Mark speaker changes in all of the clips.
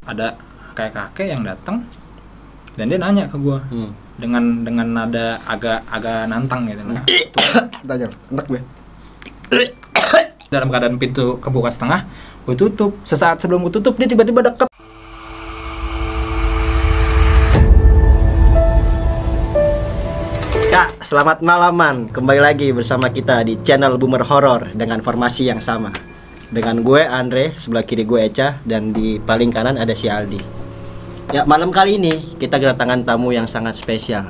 Speaker 1: ada kayak kakek yang datang dan dia nanya ke gue dengan nada agak nantang gitu lah.
Speaker 2: Tanya, enak gue.
Speaker 1: Dalam keadaan pintu kebuka setengah, gue tutup. Sesaat sebelum gue tutup, dia tiba-tiba deket.
Speaker 2: Ya, selamat malaman. Kembali lagi bersama kita di channel Boomer Horror dengan formasi yang sama. Dengan gue Andre, sebelah kiri gue Echa, dan di paling kanan ada si Aldi. Ya, malam kali ini kita kedatangan tamu yang sangat spesial.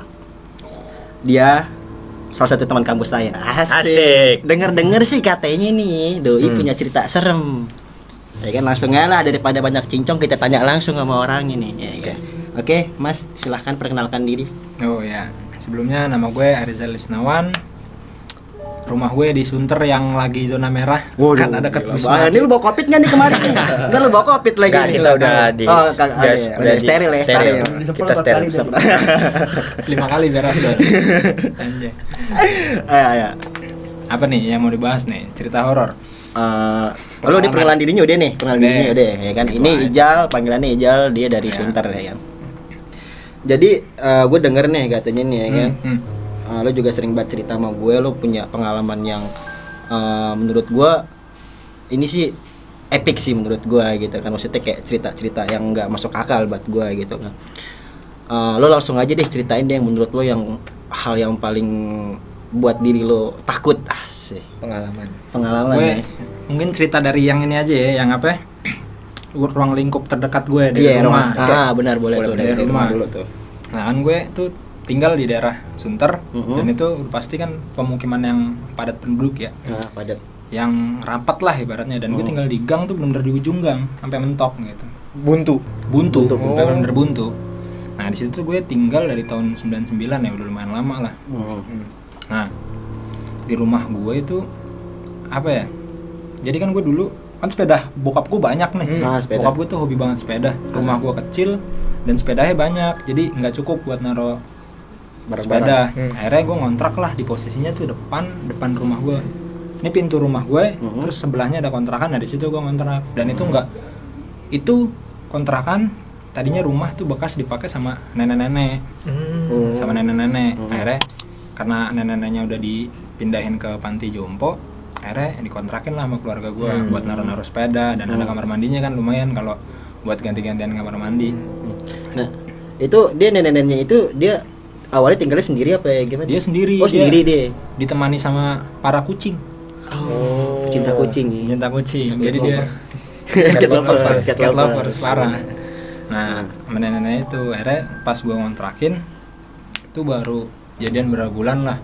Speaker 2: Dia salah satu teman kampus saya. Asik. Dengar-dengar sih katanya nih, doi punya cerita serem. Ya kan, langsung aja lah, daripada banyak cincong kita tanya langsung sama orang ini. Ya, kan? Oke, Mas, silahkan perkenalkan diri.
Speaker 1: Oh ya, sebelumnya nama gue Arizal Lisnawan. Rumah gue di Sunter yang lagi zona merah.
Speaker 2: Waduh,
Speaker 1: kan ada ket
Speaker 2: Wisma. Ini lu bawa covid nggak nih kemarin? Nggak, lu bawa covid lagi.
Speaker 3: Nggak, kita udah di
Speaker 2: udah steril ya, steril.
Speaker 3: Kita steril.
Speaker 1: 5 kali biar ada. Anjay.
Speaker 2: Ayo.
Speaker 1: Apa nih yang mau dibahas nih? Cerita horor.
Speaker 2: Lu di pengenalan dirinya udah nih, pengenalan dirinya udah ya kan. Ini Ijal, panggilannya Ijal, dia dari Sunter ya kan. Jadi gue denger nih katanya nih ya kan. Lo juga sering banget cerita sama gue, lo punya pengalaman yang menurut gue ini sih epic sih menurut gue gitu kan. Maksudnya kayak cerita-cerita yang nggak masuk akal buat gue gitu kan. Lo langsung aja deh ceritain deh yang menurut lo yang hal yang paling buat diri lo takut. Asik. Pengalaman
Speaker 1: gue
Speaker 2: ya.
Speaker 1: mungkin cerita dari yang ini aja ya, yang apa, ruang lingkup terdekat gue dari rumah.
Speaker 2: Benar, boleh tuh dari rumah dulu tuh.
Speaker 1: Nah kan gue tuh tinggal di daerah Sunter, dan itu pasti kan pemukiman yang padat penduduk ya,
Speaker 2: padat,
Speaker 1: yang rapat lah ibaratnya. Dan gue tinggal di gang tuh bener-bener di ujung gang sampai mentok gitu, buntu sampai bener-bener buntu. Nah di situ gue tinggal dari tahun 99 ya, udah lumayan lama lah. Nah di rumah gue itu apa ya, jadi kan gue dulu kan sepeda bokap gue banyak nih. Bokap gue tuh hobi banget sepeda. Rumah gue kecil dan sepedanya banyak, jadi nggak cukup buat naro sepeda. Akhirnya gue ngontrak lah di posisinya tuh depan rumah gue. Ini pintu rumah gue, terus sebelahnya ada kontrakan. Nah di situ gue ngontrak, dan itu kontrakan tadinya rumah tuh bekas dipakai sama nenek-nenek. Akhirnya karena nenek-neneknya udah dipindahin ke panti jompo, akhirnya dikontrakin lah sama keluarga gue buat naruh sepeda, dan ada kamar mandinya kan lumayan kalau buat ganti-gantian kamar mandi.
Speaker 2: Nah itu dia nenek-neneknya itu dia awalnya tinggalnya sendiri apa ya gimana? Dia sendiri. Oh sendiri dia.
Speaker 1: Ditemani sama para kucing.
Speaker 2: Cinta kucing.
Speaker 1: Jadi dia cat lovers parah. Nah sama nenek-nenek itu akhirnya pas gue ngontrakin itu baru jadian berapa bulan lah.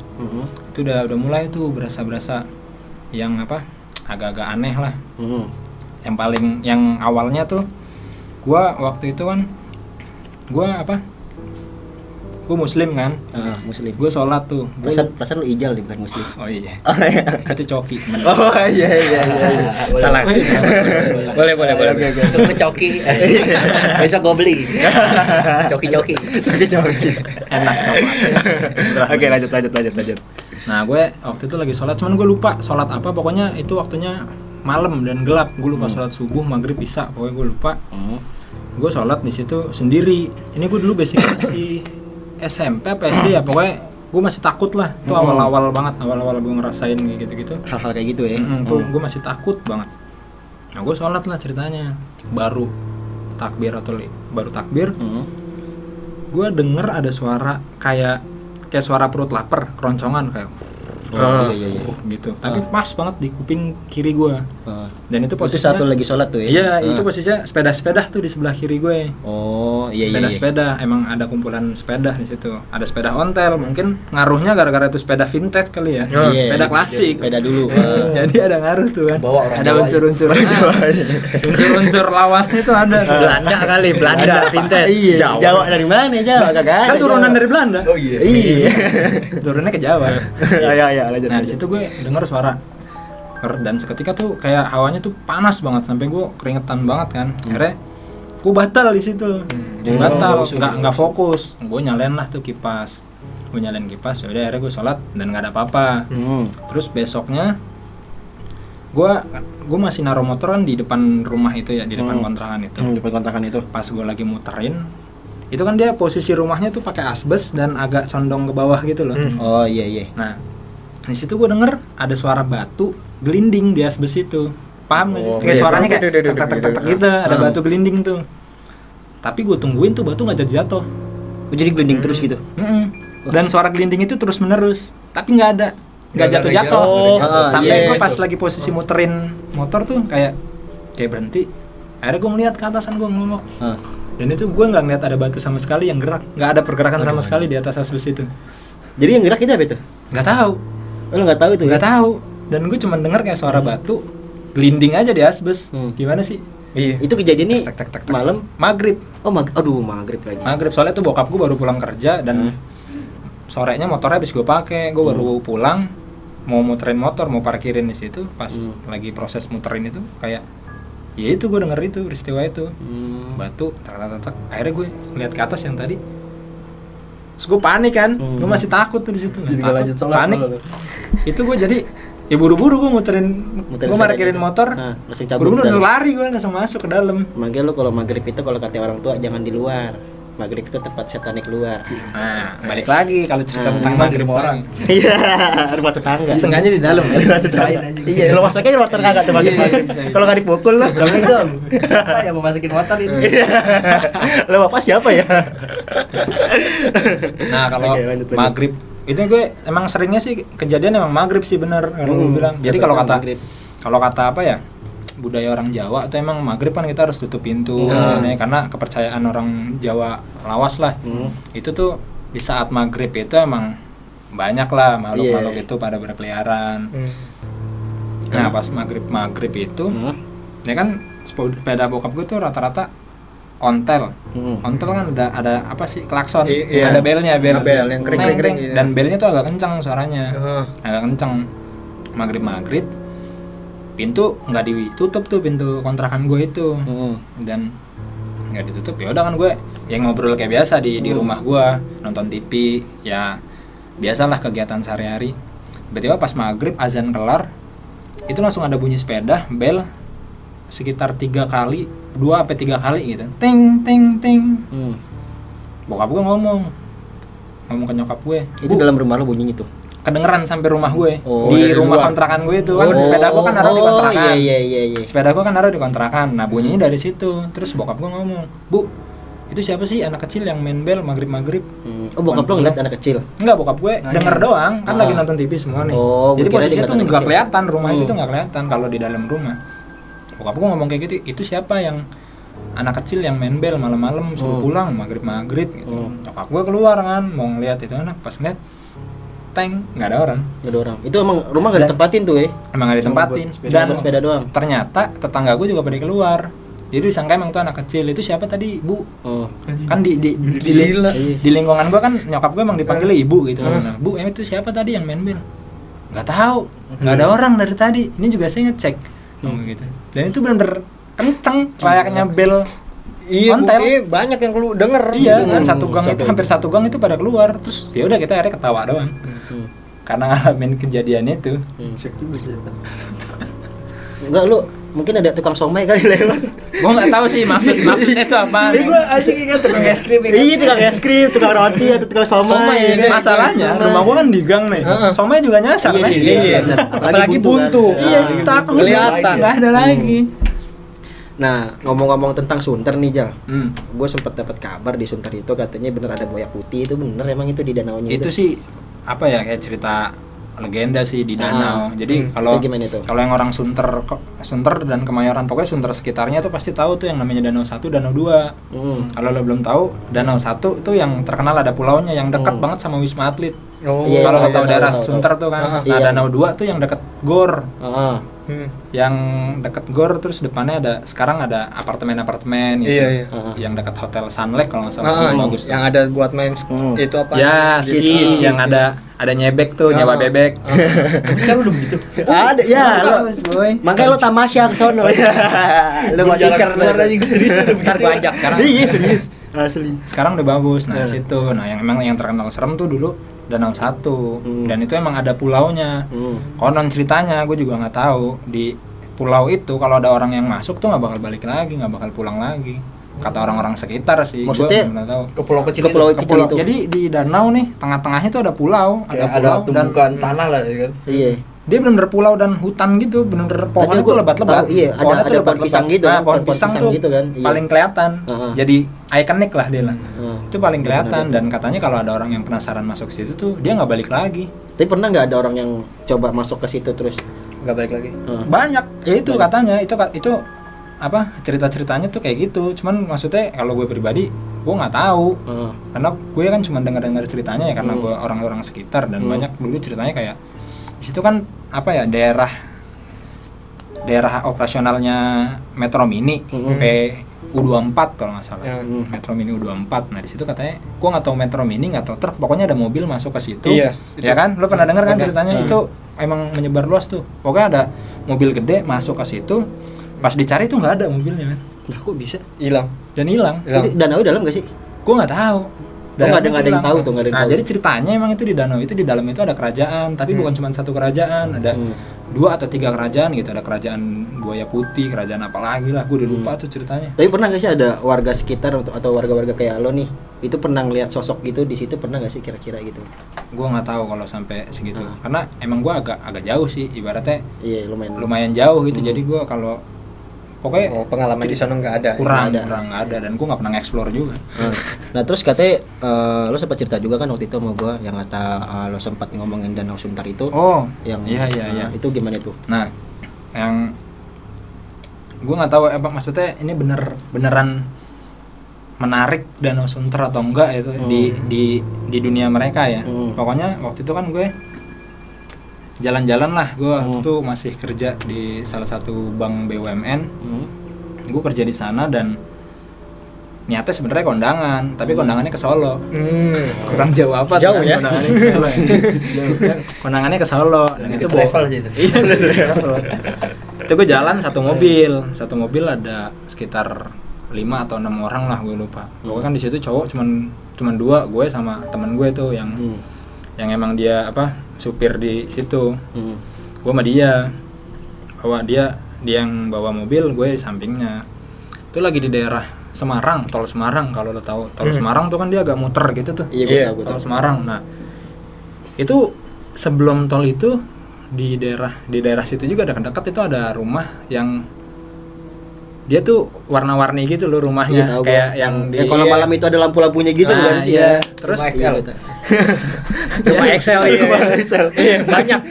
Speaker 1: Itu udah mulai tuh berasa yang apa, agak-agak aneh lah. Yang awalnya tuh gua waktu itu kan gue muslim kan.
Speaker 2: Muslim.
Speaker 1: Gue sholat tuh.
Speaker 2: Perasaan lu Ijal nih, bukan muslim.
Speaker 1: Oh iya. Itu coki.
Speaker 2: Oh iya. Salah.
Speaker 3: Boleh. Itu gue coki. Besok gue beli. Coki.
Speaker 1: Enak coklat.
Speaker 2: Oke, lanjut.
Speaker 1: Nah gue waktu itu lagi sholat, cuman gue lupa sholat apa. Pokoknya itu waktunya malam dan gelap. Gue lupa sholat subuh, maghrib, isya. Pokoknya gue lupa. Gue sholat di situ sendiri. Ini gue dulu basic masih SMP apa SD ya, pokoknya gue masih takut lah. Itu awal-awal gue ngerasain gitu-gitu.
Speaker 2: Hal-hal kayak gitu ya.
Speaker 1: Tuh gue masih takut banget. Nah gue sholat lah ceritanya. Baru takbir, gue denger ada suara kayak suara perut lapar, keroncongan kayak. Iya. Gitu. Tapi pas banget di kuping kiri gue. Dan itu posisinya
Speaker 2: satu lagi sholat tuh ya.
Speaker 1: Iya, itu posisinya sepeda tuh di sebelah kiri gue.
Speaker 2: Oh, iya.
Speaker 1: Sepeda, emang ada kumpulan sepeda di situ. Ada sepeda ontel, mungkin ngaruhnya gara-gara itu sepeda vintage kali ya. Sepeda klasik.
Speaker 2: Sepeda dulu.
Speaker 1: Jadi ada ngaruh tuh kan. Ada unsur-unsur. Unsur-unsur lawasnya itu ada.
Speaker 3: Belanda vintage.
Speaker 2: Iya. Jawa dari mana Jawa? Kagak ada.
Speaker 1: Kan turunan dari Belanda.
Speaker 2: Oh iya.
Speaker 1: Turunnya ke Jawa.
Speaker 2: Ya, lanjut.
Speaker 1: Nah di situ gue denger suara, dan seketika tuh kayak hawanya tuh panas banget sampai gue keringetan banget kan. Akhirnya gue batal di situ, nggak fokus. Gue nyalain lah tuh kipas, yaudah akhirnya gue sholat dan nggak ada apa-apa. Terus besoknya gue masih naruh motor kan di depan rumah itu ya, di depan kontrakan itu.
Speaker 2: Di depan kontrakan itu.
Speaker 1: Pas gue lagi muterin, itu kan dia posisi rumahnya tuh pakai asbes dan agak condong ke bawah gitu loh.
Speaker 2: Oh iya.
Speaker 1: Nah, di situ gue denger ada suara batu gelinding di asbes itu. Paham nggak sih? Kayak suaranya kayak tek gitu, ada batu gelinding tuh. Tapi gue tungguin tuh batu nggak jatuh.
Speaker 2: Jadi gelinding terus gitu.
Speaker 1: Dan suara gelinding itu terus menerus, tapi nggak ada. Nggak jatuh-jatuh. Sampai gue pas lagi posisi muterin motor tuh kayak berhenti. Akhirnya gue ngeliat ke atasan gue ngomong. Dan itu gue nggak ngeliat ada batu sama sekali yang gerak, nggak ada pergerakan sama sekali di atas asbes itu.
Speaker 2: Jadi yang gerak itu apa itu?
Speaker 1: Nggak tahu.
Speaker 2: Lo nggak tahu itu?
Speaker 1: Nggak tahu. Dan gue cuma denger kayak suara batu gelinding aja di asbes. Gimana sih?
Speaker 2: Iya. Itu kejadian nih malam
Speaker 1: maghrib.
Speaker 2: Oh maghrib lagi.
Speaker 1: Maghrib, soalnya tuh bokap gue baru pulang kerja dan sorenya motornya habis gue pakai. Gue baru pulang, mau muterin motor, mau parkirin di situ. Pas lagi proses muterin itu kayak, ya itu gue denger itu peristiwa itu. Batu, tak. Akhirnya gue lihat ke atas yang tadi. Terus gue panik kan, gue masih takut tuh di situ. Panik. Itu gue jadi ya buru-buru gue muterin gue parkirin motor, buru-buru udah lari gue langsung masuk ke dalam.
Speaker 2: Makanya lu kalau maghrib itu kalau kata orang tua jangan di luar. Maghrib itu tempat setan keluar.
Speaker 1: Nah, balik lagi kalau cerita tentang maghrib orang.
Speaker 2: Iya, rumah tetangga.
Speaker 1: Sengaja di dalam ya.
Speaker 2: Iya, lo masuknya rumah tetangga tuh maghrib. Kalau enggak dipukul lo.
Speaker 3: Assalamualaikum. Siapa yang mau masukin motor ini?
Speaker 2: Lo bapak siapa ya?
Speaker 1: Nah, kalau maghrib itu gue emang seringnya sih kejadian emang maghrib sih bener kalau gue bilang. Jadi kalau kata apa ya, budaya orang Jawa tuh emang maghrib kan kita harus tutup pintu karena kepercayaan orang Jawa lawas lah. Itu tuh di saat maghrib itu emang banyak lah makhluk-makhluk itu pada berkeliaran. Nah pas maghrib itu ya kan sepeda bokap gue tuh rata-rata ontel. Ontel kan ada apa sih, klakson, ada belnya, bel yang kering-kering dan belnya tuh agak kencang suaranya. Agak kencang. Maghrib pintu nggak ditutup tuh, pintu kontrakan gue itu. Dan nggak ditutup, ya udah kan gue yang ngobrol kayak biasa di rumah gue, nonton TV, ya biasalah kegiatan sehari-hari. Tiba-tiba pas maghrib azan kelar itu langsung ada bunyi sepeda bel sekitar 2 sampai 3 kali gitu. Ting ting ting. Bokap gue ngomong ke nyokap gue.
Speaker 2: Itu dalam rumah lo bunyinya itu.
Speaker 1: Kedengeran sampai rumah gue. Di rumah kontrakan gue itu kan sepeda gue kan naruh di kontrakan. Iya. Sepeda gue kan naruh di kontrakan. Nah, bunyinya dari situ. Terus bokap gue ngomong, "Bu, itu siapa sih anak kecil yang main bel maghrib-maghrib?"
Speaker 2: Oh, bokap lo ngeliat anak kecil?
Speaker 1: Enggak, bokap gue denger doang, kan lagi nonton TV semua nih. Jadi posisinya tuh nggak kelihatan, rumah itu tuh nggak kelihatan kalau di dalam rumah. Bokap gue ngomong kayak gitu, "Itu siapa yang anak kecil yang main bel malam-malam suruh pulang maghrib-maghrib gitu." Nyokap gue keluar kan mau ngeliat itu anak, pas ngeliat teng, nggak ada orang.
Speaker 2: Itu emang rumah nggak ditempatin tuh ya?
Speaker 1: Emang nggak ditempatin. Dan
Speaker 2: sepeda doang.
Speaker 1: Ternyata tetangga gue juga pada keluar. Jadi disangka emang tuh anak kecil. Itu siapa tadi, Bu? Kan di lingkungan gue kan nyokap gue emang dipanggil ibu gitu. Nah, Bu, emang itu siapa tadi yang main bel? Nggak tahu. Nggak ada orang dari tadi. Ini juga saya ngecek. Gitu. Dan itu benar-benar kenceng layaknya bel.
Speaker 3: Iya, banyak yang lu denger.
Speaker 1: Iya, kan satu gang itu hampir satu gang itu pada keluar. Terus ya udah kita akhirnya ketawa doang. Karena ngalamin kejadian itu.
Speaker 2: Enggak, lu mungkin ada tukang somai kali lewat.
Speaker 1: Gua enggak tahu sih maksudnya itu apa.
Speaker 2: Gua asik kan tukang es krim. Iya, tukang es krim, tukang roti atau tukang somai.
Speaker 1: Masalahnya rumah gua kan di gang nih. Somai juga nyasar.
Speaker 2: Iya.
Speaker 3: Apalagi buntu.
Speaker 1: Iya, stuck
Speaker 3: kelihatan.
Speaker 1: Enggak ada lagi.
Speaker 2: Nah, ngomong-ngomong tentang Sunter nih, Jal. Gue sempat dapat kabar di Sunter itu katanya bener ada buaya putih. Itu bener emang itu di danaunya
Speaker 1: itu sih apa ya, kayak cerita legenda sih di danau. Jadi kalau yang orang Sunter dan Kemayoran, pokoknya Sunter sekitarnya tuh pasti tahu tuh yang namanya Danau 1, Danau 2. Kalau lo belum tahu, Danau 1 tuh yang terkenal ada pulaunya yang dekat banget sama Wisma Atlet. Kalau lo tahu daerah Sunter tuh kan. Nah, Danau 2 tuh yang dekat GOR. Yang dekat GOR, terus depannya sekarang ada apartemen gitu. Yang dekat Hotel Sunlake kalau nggak salah. Bagus
Speaker 3: yang ada buat main itu apa?
Speaker 1: Ya, yang ada nyebek tuh, nyewa bebek. Sekarang udah begitu.
Speaker 2: Ada ya, makanya lo tamasya ke sono. Lo mau diker
Speaker 3: serius udah begitu. Ntar sekarang.
Speaker 2: Iya, serius. Asli.
Speaker 1: Sekarang udah bagus. Nah, situ. Nah, yang emang yang terkenal serem tuh dulu Danau Satu. Dan itu emang ada pulaunya. Konon ceritanya gue juga nggak tahu, di pulau itu kalau ada orang yang masuk tuh nggak bakal balik lagi, nggak bakal pulang lagi, kata orang-orang sekitar sih.
Speaker 2: Maksudnya
Speaker 1: gue nggak tahu.
Speaker 3: Ke pulau kecil
Speaker 1: Itu. Jadi di danau nih tengah-tengahnya tuh ada pulau,
Speaker 3: ada tumbukan tanah lah ya kan.
Speaker 2: Iya.
Speaker 1: Dia bener-bener pulau dan hutan gitu, bener-bener pohonnya tuh lebat-lebat.
Speaker 2: Iya, ada pohon pisang gitu.
Speaker 1: Nah, pohon pisang tuh
Speaker 2: gitu kan.
Speaker 1: paling kelihatan. Jadi ikonik lah dia lah. Itu paling kelihatan.
Speaker 2: Bener.
Speaker 1: Dan katanya kalau ada orang yang penasaran masuk ke situ tuh dia nggak balik lagi.
Speaker 2: Tapi pernah nggak ada orang yang coba masuk ke situ terus
Speaker 3: Nggak balik lagi?
Speaker 1: Banyak. Ya itu katanya itu apa cerita-ceritanya tuh kayak gitu. Cuman maksudnya kalau gue pribadi gue nggak tahu. Karena gue kan cuma dengar-dengar ceritanya ya, karena gue orang-orang sekitar dan banyak dulu ceritanya kayak di situ kan apa ya, daerah operasionalnya Metro Mini U24 kalau nggak salah. Metro Mini U24. Nah di situ katanya, gua nggak tahu Metro Mini, nggak tahu truk, pokoknya ada mobil masuk ke situ.
Speaker 3: Iya,
Speaker 1: ya kan? Lo pernah dengar kan ceritanya? Itu emang menyebar luas tuh. Pokoknya ada mobil gede masuk ke situ. Pas dicari tuh nggak ada mobilnya kan?
Speaker 2: Lah kok bisa?
Speaker 3: Hilang.
Speaker 2: Itu danau dalam nggak sih?
Speaker 1: Gua nggak tahu.
Speaker 2: Nggak ada yang tahu tuh, nggak ada yang
Speaker 1: tahu.
Speaker 2: Nah,
Speaker 1: jadi ceritanya emang itu di danau itu, di dalam itu ada kerajaan, tapi bukan cuma satu kerajaan, ada 2 atau 3 kerajaan gitu. Ada kerajaan Buaya Putih, kerajaan apa lagi lah, gue udah lupa tuh ceritanya.
Speaker 2: Tapi pernah nggak sih ada warga sekitar atau warga-warga kayak lo nih, itu pernah ngeliat sosok gitu di situ, pernah nggak sih kira-kira gitu?
Speaker 1: Gue nggak tahu kalau sampai segitu, karena emang gue agak jauh sih, ibaratnya.
Speaker 2: Iya,
Speaker 1: lumayan jauh gitu. Jadi gue kalau pokoknya
Speaker 3: pengalaman di sana nggak ada.
Speaker 1: Kurang ada, dan gue nggak pernah nge-explore juga.
Speaker 2: Nah terus katanya lo sempat cerita juga kan waktu itu sama gue yang kata lo sempat ngomongin Danau Suntar itu.
Speaker 1: Oh,
Speaker 2: yang
Speaker 1: iya.
Speaker 2: Itu gimana tuh?
Speaker 1: Nah, yang gue nggak tahu apa maksudnya ini beneran menarik Danau Suntar atau enggak itu di dunia mereka ya. Pokoknya waktu itu kan gue jalan-jalan lah, gue waktu itu masih kerja di salah satu bank BUMN. Gue kerja di sana dan niatnya sebenarnya kondangan, tapi kondangannya ke Solo. Kurang jauh apa?
Speaker 3: Jauh ya?
Speaker 1: Kondangannya ke Solo. Kondangannya ke Solo dan itu
Speaker 3: travel gitu.
Speaker 1: Iya, travel. Itu gue jalan satu mobil ada sekitar 5 atau 6 orang lah, gue lupa. Pokoknya kan di situ cowok cuman 2, gue sama teman gue tuh yang emang dia supir di situ. Gue sama dia yang bawa mobil, gue di sampingnya. Itu lagi di daerah Semarang, tol Semarang kalau lo tahu. Tol Semarang tuh kan dia agak muter gitu tuh.
Speaker 2: Iya,
Speaker 1: tol Semarang. Nah, itu sebelum tol itu di daerah situ juga dekat itu ada rumah yang dia tuh warna-warni gitu loh rumahnya, kayak yang di
Speaker 2: kalau malam itu ada lampu-lampunya gitu bukan sih ya.
Speaker 1: Terus
Speaker 3: rumah Excel. Iya, banyak.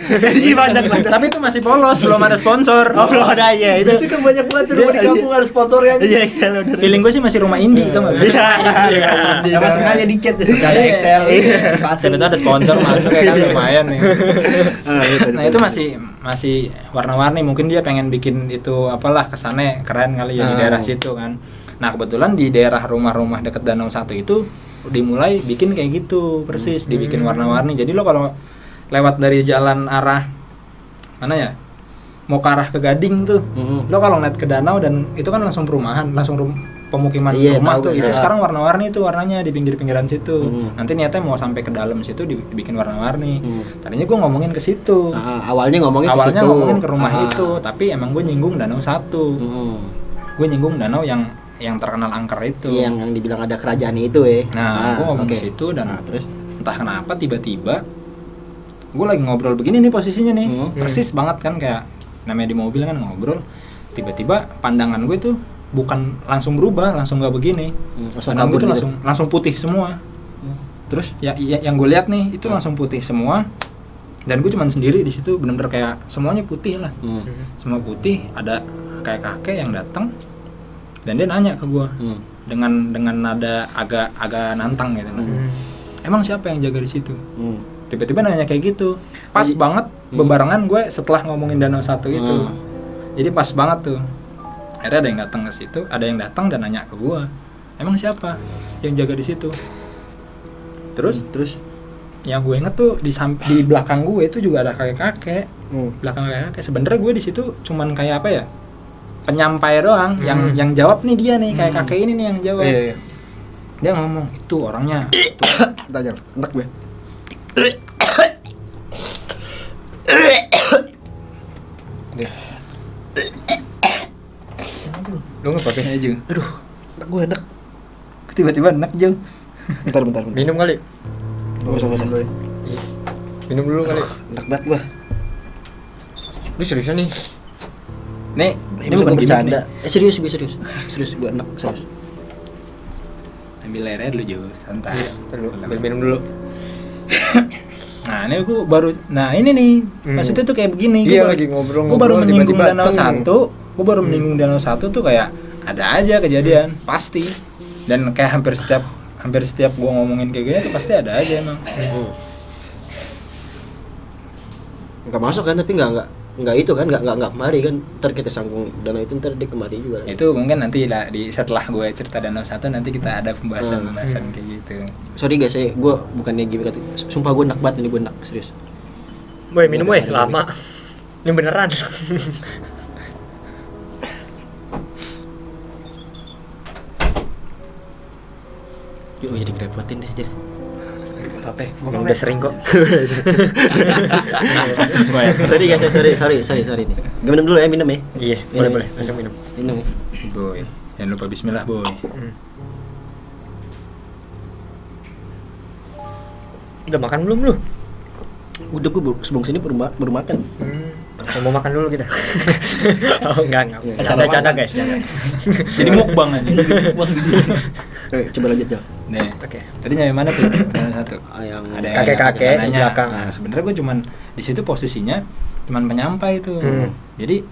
Speaker 1: Tapi itu masih polos, belum ada sponsor.
Speaker 2: Belum ada ya. Itu
Speaker 3: sih kan banyak banget rumah di kampung ada sponsornya.
Speaker 2: Iya, Excel.
Speaker 1: Feeling gue sih masih rumah indie itu enggak?
Speaker 3: Iya. Nama sengaja dikit ada Excel.
Speaker 1: Siapa tahu ada sponsor masuk ya kan, lumayan nih. Nah, itu masih warna-warni, mungkin dia pengen bikin itu apalah kesannya keren kali ya di daerah situ kan. Nah, kebetulan di daerah rumah-rumah dekat Danau Satu itu dimulai bikin kayak gitu, persis dibikin warna-warni. Jadi lo kalau lewat dari jalan arah mana ya, mau ke arah ke Gading tuh, lo kalau ngeliat ke danau dan itu kan langsung perumahan, pemukiman rumah tuh, itu sekarang warna-warni tuh warnanya di pinggiran situ. Nanti niatnya mau sampai ke dalam situ dibikin warna-warni. Tadinya gue ngomongin ke situ.
Speaker 2: Awalnya
Speaker 1: ngomongin ke rumah itu, tapi emang gue nyinggung Danau Satu. Gue nyinggung danau yang terkenal angker itu.
Speaker 2: Yang dibilang ada kerajaan itu ya.
Speaker 1: Nah, gue ngomong ke situ dan terus entah kenapa tiba-tiba gue lagi ngobrol begini nih posisinya nih. Persis banget kan kayak namanya di mobil kan ngobrol. Tiba-tiba pandangan gue tuh bukan langsung berubah, langsung nggak begini. Pandangan gue tuh langsung putih semua. Terus ya yang gue lihat nih itu langsung putih semua. Dan gue cuman sendiri di situ, benar-benar kayak semuanya putih lah. Semua putih, ada kayak kakek yang datang. Dan dia nanya ke gue dengan nada agak nantang gitu. Emang siapa yang jaga di situ? Tiba-tiba nanya kayak gitu. Pas banget bebarengan gue setelah ngomongin Danau Satu itu. Jadi pas banget tuh. Akhirnya ada yang datang ke situ, ada yang datang dan nanya ke gue, emang siapa yang jaga di situ? Terus yang gue inget tuh di belakang gue itu juga ada kakek-kakek. Belakang kakek. Sebenarnya gue di situ cuman kayak apa ya? Penyampai doang, yang jawab nih dia nih, kayak kakek ini nih yang jawab. Dia ngomong, itu orangnya.
Speaker 2: Tanya, enak gue.
Speaker 3: Lu nggak pakai aja.
Speaker 2: Aduh, gue enak.
Speaker 1: Tiba-tiba enak Jeng.
Speaker 2: Bentar.
Speaker 3: Minum kali.
Speaker 2: Gak usah.
Speaker 3: Minum dulu kali.
Speaker 2: Enak banget gue.
Speaker 3: Lu seriusan nih?
Speaker 1: Nih,
Speaker 2: Ini bukan bercanda. Serius gue. Serius gue enak, serius.
Speaker 1: Ambil air dulu Jo, santai.
Speaker 3: Ambil minum dulu.
Speaker 1: Nah, ini gue baru, nah ini nih, maksudnya tuh kayak begini.
Speaker 3: Iya, lagi ngobrol.
Speaker 1: Gue baru menyinggung
Speaker 3: tiba-tiba
Speaker 1: Danau Satu. Gue baru menyinggung Danau Satu tuh kayak ada aja kejadian, pasti. Dan kayak hampir setiap gue ngomongin kayak gini tuh pasti ada aja emang.
Speaker 2: Enggak masuk kan, tapi enggak itu kan, enggak kemari kan. Ntar kita sangkung danau itu, ntar dia kemari juga.
Speaker 1: Itu mungkin nanti lah setelah gue cerita Danau Satu nanti kita ada pembahasan kayak gitu.
Speaker 2: Sorry guys, gue bukannya gimana, sumpah gue enak banget ini, gue enak serius.
Speaker 3: Boy, minum boy, lama. Ini beneran.
Speaker 2: Yuk jadi ngerepotin deh jadi.
Speaker 3: Apa? Udah sering kok.
Speaker 2: Sorry guys, sorry nih. Gue minum dulu ya, minum ya.
Speaker 3: Iya, boleh. Langsung minum.
Speaker 2: Minum ya.
Speaker 1: Boy, jangan lupa bismillah boy.
Speaker 3: Udah makan belum lu?
Speaker 2: Udah, gue sebelum sini baru makan.
Speaker 3: Mau makan dulu kita. Oh enggak. Canda guys, jangan.
Speaker 1: Jadi mukbang aja.
Speaker 2: Coba lanjut Jal.
Speaker 1: Nih,
Speaker 3: Oke.
Speaker 1: tadi nyampe mana tuh? Danau Satu.
Speaker 2: Yang
Speaker 1: Ada yang
Speaker 3: kakek-kakek
Speaker 1: nanya.
Speaker 3: di belakang.
Speaker 1: Nah, sebenarnya gue cuman di situ posisinya cuman penyampai tuh. Jadi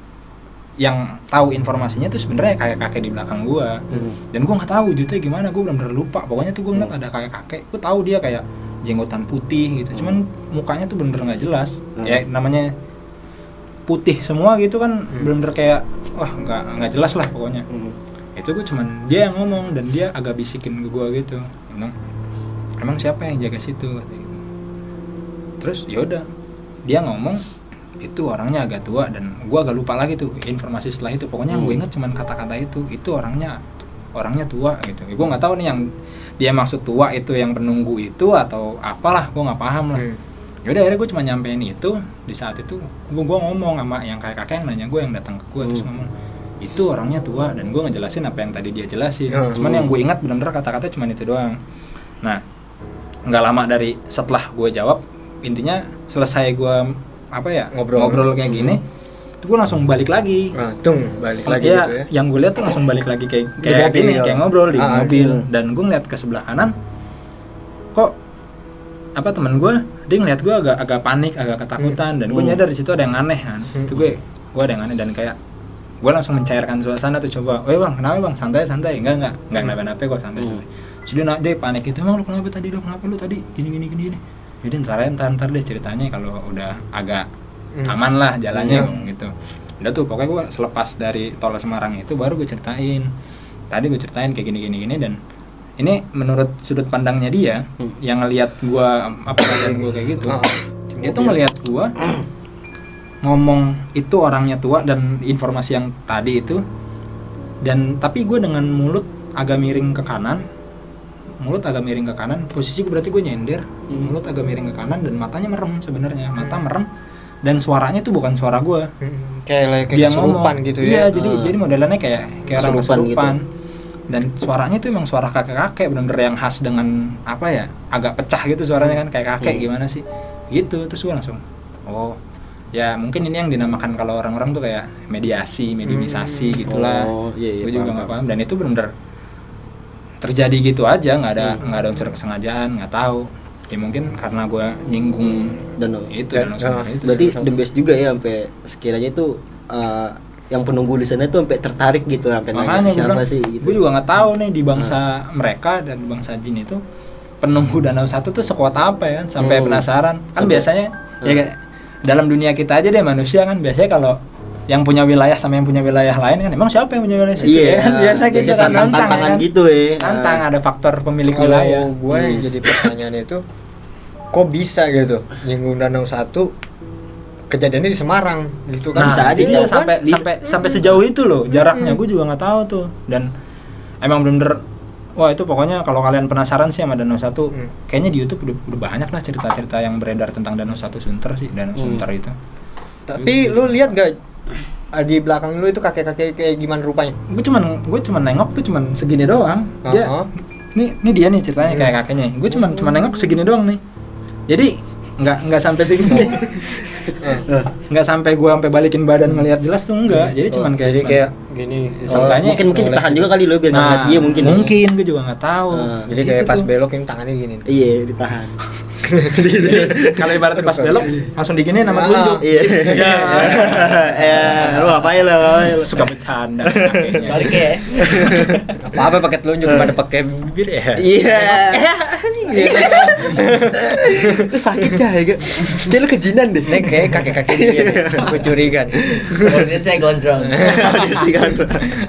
Speaker 1: yang tahu informasinya tuh sebenarnya kakek-kakek di belakang gue. Dan gue nggak tahu wujudnya gimana, gue benar-benar lupa. Pokoknya tuh gue ngeliat ada kakek-kakek. Gue tahu dia kayak jenggotan putih gitu. Cuman mukanya tuh bener-bener nggak jelas. Ya namanya putih semua gitu kan, bener-bener kayak wah nggak jelas lah pokoknya. Itu gue cuman dia yang ngomong dan dia agak bisikin ke gue gitu, emang siapa yang jaga situ? Terus yaudah dia ngomong itu orangnya agak tua dan gue agak lupa lagi tuh informasi setelah itu. Pokoknya yang gue inget cuman kata-kata itu orangnya tua gitu. Gue nggak tahu nih yang dia maksud tua itu yang penunggu itu atau apalah, gue nggak paham lah. Yaudah akhirnya gue cuma nyampein itu. Di saat itu gue ngomong sama yang kakek-kakek yang nanya gue, yang datang ke gue, terus ngomong itu orangnya tua, dan gue ngejelasin apa yang tadi dia jelasin. Cuman yang gue ingat bener-bener kata-kata cuman itu doang. Nah, nggak lama dari setelah gue jawab, intinya selesai gue ngobrol kayak gini, itu gue langsung balik lagi.
Speaker 3: Balik lagi
Speaker 1: ya,
Speaker 3: gitu ya.
Speaker 1: yang gue lihat tuh langsung balik lagi kayak
Speaker 3: mobil,
Speaker 1: gini,
Speaker 3: gitu.
Speaker 1: kayak ngobrol di mobil.
Speaker 3: Gitu.
Speaker 1: Dan gue ngeliat ke sebelah kanan, kok teman gue dia ngeliat gue agak panik, agak ketakutan, dan gue nyadar di situ ada yang aneh kan. Situ gue ada yang aneh dan kayak gue langsung mencairkan suasana tuh, coba, "Weh bang, kenapa bang? Santai." Enggak kenapa-napa kok, santai. Sudah dia panik itu, "Emang lu kenapa lu tadi gini." Jadi ntar deh ceritanya kalau udah agak aman lah jalannya gitu. Udah tuh pokoknya gue selepas dari tol Semarang itu baru gue ceritain. Tadi gue ceritain kayak gini dan ini menurut sudut pandangnya dia yang ngelihat gue gue kayak gitu. Dia tuh ngelihat gue ngomong itu orangnya tua dan informasi yang tadi itu, dan tapi gue dengan mulut agak miring ke kanan, posisi gue berarti gue nyender, mulut agak miring ke kanan dan matanya merem sebenarnya, mata merem, dan suaranya tuh bukan suara gue,
Speaker 3: kayak
Speaker 1: dia
Speaker 3: kesurupan
Speaker 1: ngomong,
Speaker 3: gitu
Speaker 1: iya,
Speaker 3: ya.
Speaker 1: jadi modelannya kayak orang kesurupan
Speaker 2: gitu.
Speaker 1: Dan suaranya tuh emang suara kakek-kakek, bener-bener yang khas dengan agak pecah gitu suaranya kan, kayak kakek gimana sih gitu. Terus gue langsung ya mungkin ini yang dinamakan kalau orang-orang tuh kayak mediumisasi gitulah.
Speaker 2: Iya,
Speaker 1: Gue juga nggak paham, dan itu benar-benar terjadi gitu aja, nggak ada unsur kesengajaan, nggak tahu. Ya mungkin karena gue nyinggung
Speaker 2: Danau
Speaker 1: itu.
Speaker 2: Berarti the best juga ya, sampai sekiranya itu yang penunggu di sana itu sampai tertarik gitu, sampai nanya siapa sih gitu. Gue
Speaker 1: juga nggak tahu nih di bangsa mereka dan bangsa jin itu penunggu Danau Satu tuh sekuat apa ya, sampai penasaran. Kan biasanya ya kayak dalam dunia kita aja deh, manusia kan biasanya kalau yang punya wilayah sama yang punya wilayah lain kan, emang siapa yang punya wilayah situ?
Speaker 2: Iya,
Speaker 1: kan biasa gitu kan, nantang
Speaker 2: kan gitu ya.
Speaker 1: Nantang, ada faktor pemilik wilayah.
Speaker 3: Kalau gue jadi pertanyaan itu, kok bisa gitu nyinggung Danau Satu, kejadiannya di Semarang gitu kan?
Speaker 1: Nah,
Speaker 3: bisa aja
Speaker 1: dia sampai sejauh itu loh jaraknya. Gue juga nggak tahu tuh, dan emang bener-bener Wah itu pokoknya kalau kalian penasaran sih sama Danau 1, kayaknya di YouTube udah banyak lah cerita-cerita yang beredar tentang Danau 1 Sunter sih, Danau Sunter itu.
Speaker 3: Tapi lu lihat gak di belakang lu itu kakek-kakek kayak gimana rupanya?
Speaker 1: Gue cuman nengok tuh cuman segini doang. Dia ini dia nih ceritanya kayak kakeknya. Gue cuman nengok segini doang nih. Jadi nggak sampai segini. Nggak sampai gue sampai balikin badan ngelihat jelas tuh enggak. Jadi cuman kayak
Speaker 3: gini.
Speaker 2: Mungkin ditahan juga kali lo biar nggak ngeliat dia mungkin.
Speaker 1: Mungkin gue juga nggak tahu.
Speaker 3: Jadi kayak pas belok ini tangannya gini.
Speaker 2: Iya, ditahan.
Speaker 1: Kalau ibaratnya pas belok langsung diginiin sama telunjuk.
Speaker 2: Iya. Ya, lu ngapain lo?
Speaker 1: Suka bercanda.
Speaker 3: Balik ya. Apa pakai telunjuk pada pakai bibir ya?
Speaker 2: Iya. Itu sakit cah ya. Kayak lu kejinan deh.
Speaker 3: Nek kayak kakek-kakek dia. Gue curiga.
Speaker 4: Ini saya gondrong.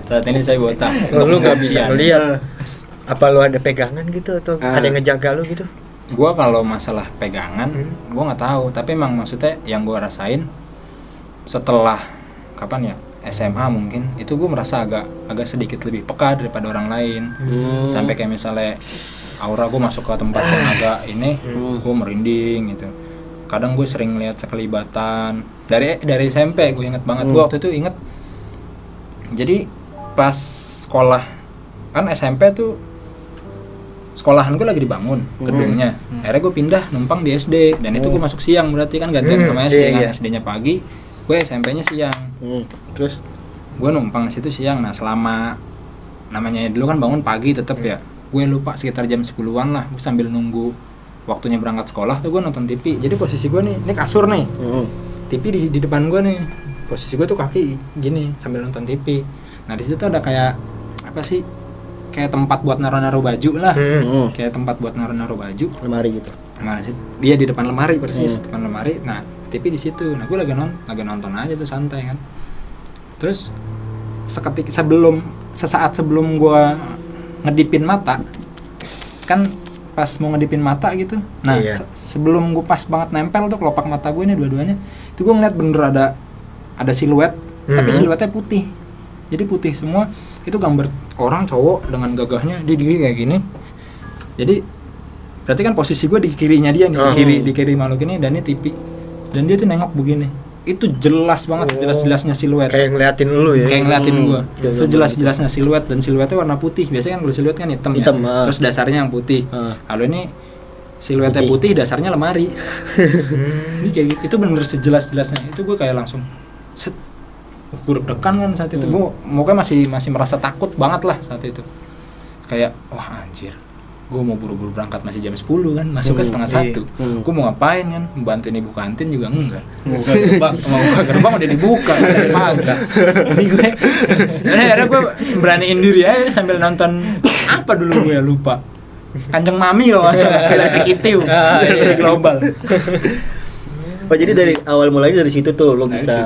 Speaker 1: Saat ini saya botak.
Speaker 3: Lu nggak bisa ngeliat. Apa lu ada pegangan gitu atau ada yang ngejaga lu gitu?
Speaker 1: Gua kalau masalah pegangan, gua nggak tahu. Tapi emang maksudnya yang gua rasain setelah kapan ya SMA mungkin itu gua merasa agak sedikit lebih peka daripada orang lain. Sampai kayak misalnya aura gua masuk ke tempat yang agak ini, gua merinding gitu. Kadang gue sering lihat sekelibatan dari SMP. Gue inget banget. Gue waktu itu inget. Jadi pas sekolah kan SMP tuh sekolahan gue lagi dibangun gedungnya. Akhirnya gue pindah numpang di SD dan itu gue masuk siang berarti kan gantian sama SD kan. SD-nya pagi, gue SMP-nya siang.
Speaker 2: Terus
Speaker 1: gue numpang situ siang. Nah selama namanya dulu kan bangun pagi tetap ya. Gue lupa sekitar jam 10-an lah. Gue sambil nunggu waktunya berangkat sekolah tuh gue nonton TV. Jadi posisi gue nih, ini kasur nih. TV di depan gue nih. Posisi gue tuh kaki gini sambil nonton TV. Nah di situ tuh ada kayak apa sih? Kayak tempat buat naruh-naruh baju lah. Kayak tempat buat naruh-naruh baju.
Speaker 2: Lemari gitu.
Speaker 1: Nah, dia di depan lemari persis, depan lemari. Nah, TV di situ. Nah, gue lagi nonton aja tuh santai kan. Terus sesaat sebelum gue ngedipin mata, kan pas mau ngedipin mata gitu. Nah, sebelum gue pas banget nempel tuh kelopak mata gue ini dua-duanya, itu gue ngeliat bener ada siluet, tapi siluetnya putih. Jadi putih semua. Itu gambar orang cowok dengan gagahnya di diri kayak gini. Jadi berarti kan posisi gue di kirinya dia nih, di kiri makhluk ini dan ini TV. Dan dia tuh nengok begini. Itu jelas banget, sejelas-jelasnya siluet.
Speaker 3: Kayak ngeliatin lu ya.
Speaker 1: Kayak ngeliatin gue. Sejelas-jelasnya siluet dan siluetnya warna putih. Biasanya kan kalau siluet kan hitam ya. Terus dasarnya yang putih. Kalau ini siluetnya putih, dasarnya lemari. Ini kayak gitu. Itu bener sejelas-jelasnya. Itu gue kayak langsung set. Gue deg-degan kan saat itu. Gue pokoknya masih merasa takut banget lah saat itu. Kayak wah anjir, gue mau buru-buru berangkat masih jam 10 kan, masuknya setengah 1. Gue mau ngapain kan, bantuin ibu kantin juga enggak. Mau buka gerbang udah dibuka dari pagi. Jadi gue akhirnya gue beraniin diri aja sambil nonton apa dulu gue lupa. Kanjeng Mami kalau nggak salah, Selek Kitiu dari Global.
Speaker 2: Oh jadi dari awal mulanya dari situ tuh lo bisa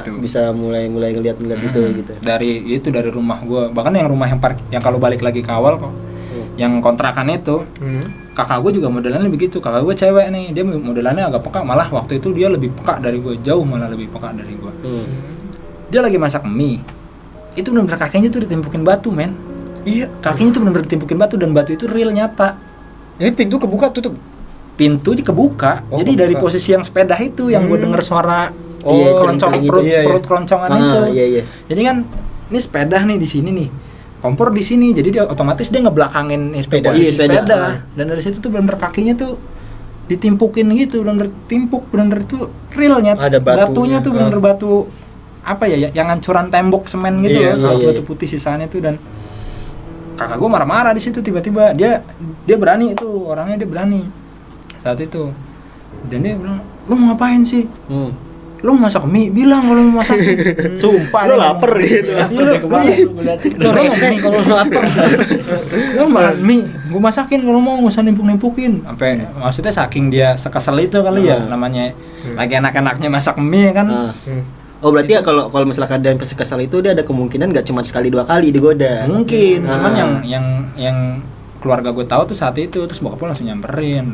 Speaker 2: mulai ngeliat itu gitu.
Speaker 1: Dari rumah gue, bahkan yang rumah yang kalau balik lagi ke awal kok, yang kontrakan itu, kakak gue juga modelannya begitu. Kakak gue cewek nih, dia modelannya agak peka, malah waktu itu dia lebih peka dari gue, jauh malah lebih peka dari gue. Dia lagi masak mie, itu benar-benar kakinya tuh ditimpukin batu men. Iya. Kakinya tuh benar-benar ditimpukin batu dan batu itu real nyata.
Speaker 3: Ini pintu kebuka tutup.
Speaker 1: Pintu kebuka, jadi kebuka. Dari posisi yang sepeda itu yang gue denger suara keroncong perut keroncongan itu.
Speaker 2: Iya.
Speaker 1: Jadi kan ini sepeda nih di sini nih, kompor di sini, jadi dia otomatis dia ngebelakangin sepeda. Dan dari situ tuh bener kakinya tuh ditimpukin gitu, bener timpuk, bener itu realnya. Batunya tuh bener batu apa ya, yang hancuran tembok semen gitu batu putih sisanya tuh. Dan kakak gue marah-marah di situ, tiba-tiba dia berani itu orangnya, dia berani saat itu. Dan dia bilang, lu mau ngapain sih? Lu masak mie, bilang kalau mau masak. Sumpah
Speaker 2: lu lapar gitu.
Speaker 1: Lu rese kalau lapar. Lu makan mie, gua masakin kalau mau, enggak usah nimpuk-nimpukin. Sampai maksudnya saking dia sekesel itu kali ya, namanya lagi enak-enaknya masak mie kan.
Speaker 2: Oh berarti ya kalau misalkan dia kesel itu dia ada kemungkinan nggak cuma sekali dua kali digoda.
Speaker 1: Mungkin, cuman yang keluarga gue tahu tuh saat itu, terus bokap gue langsung nyamperin.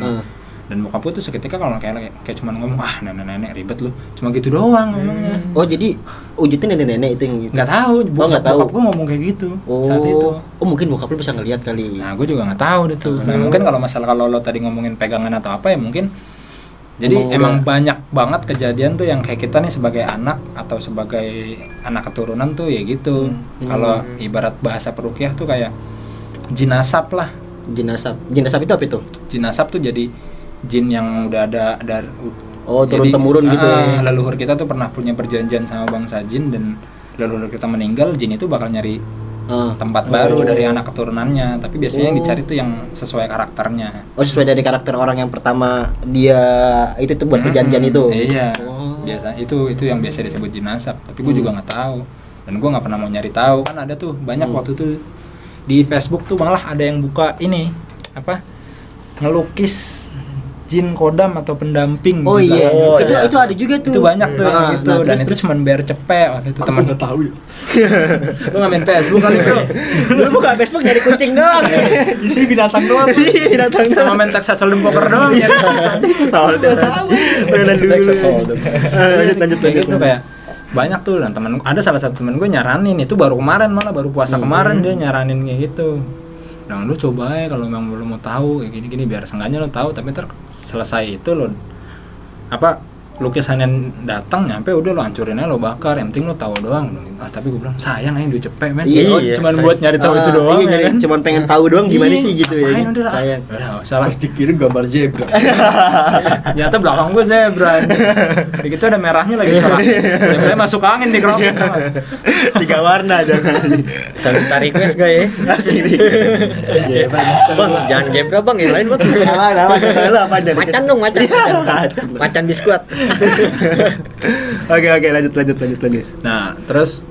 Speaker 1: Dan bokap gue tuh seketika kalau kayak cuman ngomong nenek ribet lu, cuma gitu doang ngomongnya.
Speaker 2: Oh jadi wujudnya nenek-nenek itu yang gitu?
Speaker 1: Nggak tahu, bokap gue ngomong kayak gitu saat itu.
Speaker 2: Oh mungkin bokap lu bisa ngeliat kali.
Speaker 1: Nah gue juga nggak tahu deh tuh. Nah mungkin kalau lo tadi ngomongin pegangan atau apa ya mungkin. Jadi emang banyak banget kejadian tuh yang kayak kita nih sebagai anak atau sebagai anak keturunan tuh ya gitu. Kalau ibarat bahasa peruqyah tuh kayak jinasab lah.
Speaker 2: Jinasab itu apa itu?
Speaker 1: Jinasab tuh jadi jin yang udah ada dari
Speaker 2: turun temurun gitu ya.
Speaker 1: Leluhur kita tuh pernah punya perjanjian sama bangsa jin, dan leluhur kita meninggal, jin itu bakal nyari tempat baru dari anak keturunannya. Tapi biasanya yang dicari tuh yang sesuai karakternya. Oh,
Speaker 2: sesuai dari karakter orang yang pertama dia itu tuh buat perjanjian itu.
Speaker 1: Iya. Biasa itu yang biasa disebut jinasab. Tapi gue juga nggak tahu, dan gue nggak pernah mau nyari tahu. Kan ada tuh banyak waktu tuh di Facebook tuh malah ada yang buka ini apa, ngelukis jin kodam atau pendamping.
Speaker 2: Oh gitu. Iya. Itu ada juga tuh.
Speaker 1: Itu banyak tuh gitu. Dan itu cuma bayar cepet waktu itu. Teman
Speaker 3: enggak tahu ya.
Speaker 1: Lu enggak main Facebook kali, Bro.
Speaker 2: Lu buka Facebook nyari kucing doang.
Speaker 1: Isi binatang doang.
Speaker 2: Binatang
Speaker 1: sama main Texas Hold'em poker doang ya.
Speaker 2: Soalnya tahu. Mainan dulu. Texas Hold'em. Lanjut
Speaker 1: itu kayak banyak tuh. Dan ada salah satu temen gue nyaranin, itu baru kemarin, malah baru puasa kemarin dia nyaranin kayak gitu. Nah lu coba ya kalau memang lu mau tahu kayak gini biar seenggaknya lo tahu, tapi selesai itu lo apa lukisan yang datang nyampe udah lo hancurin aja, lo bakar, yang penting lo tahu doang. Tapi gue bilang sayang aja duit cepet men. Cuman buat nyari tahu itu doang.
Speaker 2: Iya, kan? Cuman pengen tahu doang gimana sih gitu ya.
Speaker 1: Sayang. Salah
Speaker 3: pasti kirim gambar zebra.
Speaker 1: Ternyata belakang gue zebra. Kayak gitu ada merahnya lagi corak. Zebra masuk angin di kerok.
Speaker 2: 3 warna dong.
Speaker 3: Saling tarik request gak ya? Bang, jangan zebra bang, yang lain bang.
Speaker 2: Apa aja?
Speaker 3: Macan dong, macan biskuit.
Speaker 2: Oke, lanjut.
Speaker 1: Nah, terus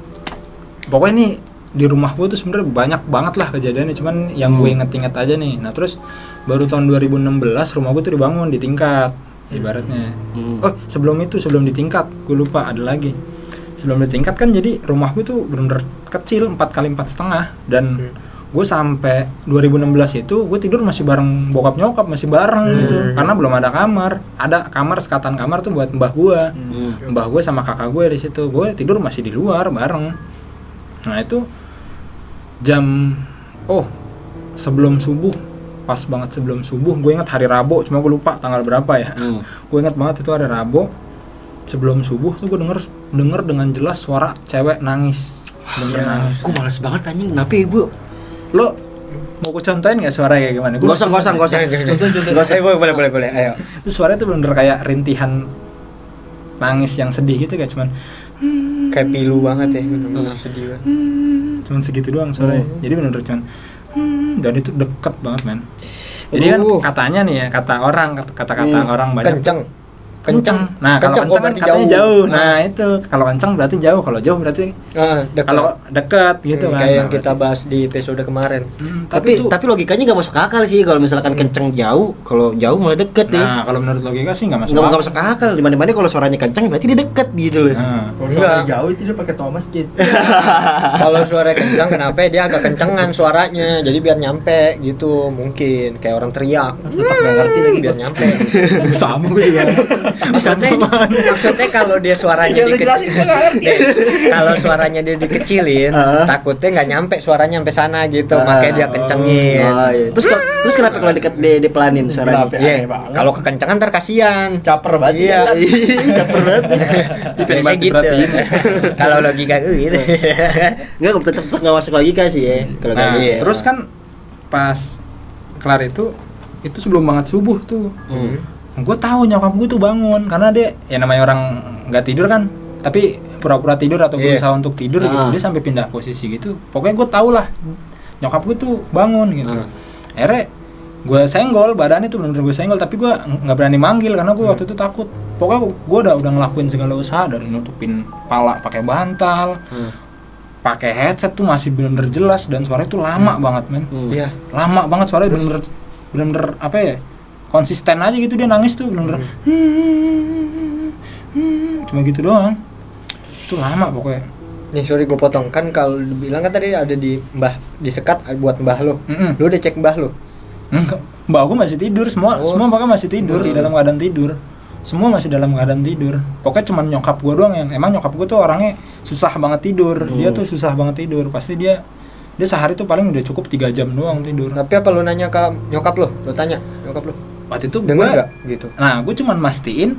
Speaker 1: pokoknya nih di rumah gue tuh sebenarnya banyak banget lah kejadiannya, cuman yang gue inget-inget aja nih. Nah, terus baru tahun 2016 rumah gue tuh dibangun di tingkat ibaratnya. Oh, sebelum di tingkat, gue lupa ada lagi. Sebelum di tingkat kan jadi rumah gue tuh bener-bener kecil, 4x4,5, dan gue sampai 2016 itu gue tidur masih bareng bokap nyokap, masih bareng gitu, karena belum ada kamar sekatan kamar tuh buat mbah gue sama kakak gue di situ. Gue tidur masih di luar bareng. Nah itu sebelum subuh, pas banget sebelum subuh, gue ingat hari Rabu, cuma gue lupa tanggal berapa ya. Gue ingat banget itu hari Rabu sebelum subuh tuh gue denger dengan jelas suara cewek nangis. Nangis.
Speaker 2: Gue males banget anjing, kenapa ibu?
Speaker 1: Lo mau gue contohin nggak suara kayak gimana?
Speaker 2: Gosong. Boleh, ayo.
Speaker 1: Itu suaranya tuh bener kayak rintihan nangis yang sedih gitu, kayak cuman
Speaker 3: kayak pilu banget ya, bener-bener sedih banget.
Speaker 1: Cuman segitu doang suaranya. Jadi bener-bener cuman dan itu deket banget men. Jadi kan katanya nih ya, kata orang banyak kenceng. Nah, kalau kenceng kan katanya jauh. Nah, itu kalau kenceng berarti jauh, kalau jauh berarti kalau dekat gitu kan.
Speaker 3: Kayak yang kita bahas di episode kemarin.
Speaker 2: Tapi logikanya enggak masuk akal sih kalau misalkan kenceng jauh, kalau jauh malah deket nih.
Speaker 1: Nah, kalau menurut logika sih enggak
Speaker 2: masuk akal. Dimana-mana kalau suaranya kenceng berarti dia deket gitu loh.
Speaker 3: Kalau suara jauh itu dia pakai Thomas gitu. Kalau suara kenceng kenapa dia agak kencengan suaranya, jadi biar nyampe gitu, mungkin kayak orang teriak. Tetap enggak ngerti lagi biar nyampe.
Speaker 1: Sama gue juga.
Speaker 3: Maksudnya kalau dia suaranya kalau suaranya dia dikecilin, takutnya nggak nyampe suaranya sampai sana gitu, makanya dia kencengin.
Speaker 2: Terus kenapa kalau dipelanin suaranya?
Speaker 3: Kalau kekencengan ntar kasihan, caper banget. Iya, caper banget. Biasanya gitu. Kalau logika gitu.
Speaker 2: Nggak, tetap nggak masuk logika sih ya.
Speaker 1: Terus kan pas kelar itu sebelum banget subuh tuh. Gue tahu nyokap gue tuh bangun karena dia ya namanya orang nggak tidur kan, tapi pura-pura tidur atau berusaha untuk tidur gitu, dia sampai pindah posisi gitu. Pokoknya gue tau lah nyokap gue tuh bangun gitu. Akhirnya gue senggol, badannya tuh bener-bener gue senggol, tapi gue nggak berani manggil karena gue waktu itu takut. Pokoknya gue udah ngelakuin segala usaha, dari nutupin pala pakai bantal, pakai headset tuh masih bener-bener jelas, dan suaranya tuh lama banget men. Lama banget suaranya, bener-bener apa ya, konsisten aja gitu dia nangis tuh bener-bener cuma gitu doang. Itu lama pokoknya.
Speaker 3: Nih sorry gue potong, kan kalau bilang kan tadi ada di sekat buat mbah lo. Lo udah cek mbah lo?
Speaker 1: Enggak, mbak aku masih tidur, semua mereka masih tidur, dalam keadaan tidur. Semua masih dalam keadaan tidur. Pokoknya cuman nyokap gue doang yang emang nyokap gue tuh orangnya susah banget tidur. Dia tuh susah banget tidur. Pasti dia sehari tuh paling udah cukup 3 jam doang tidur.
Speaker 3: Tapi apa lu nanya ke nyokap lu? Lu tanya nyokap lu.
Speaker 1: Waktu itu
Speaker 3: denger nggak gitu?
Speaker 1: Nah, gue cuman mastiin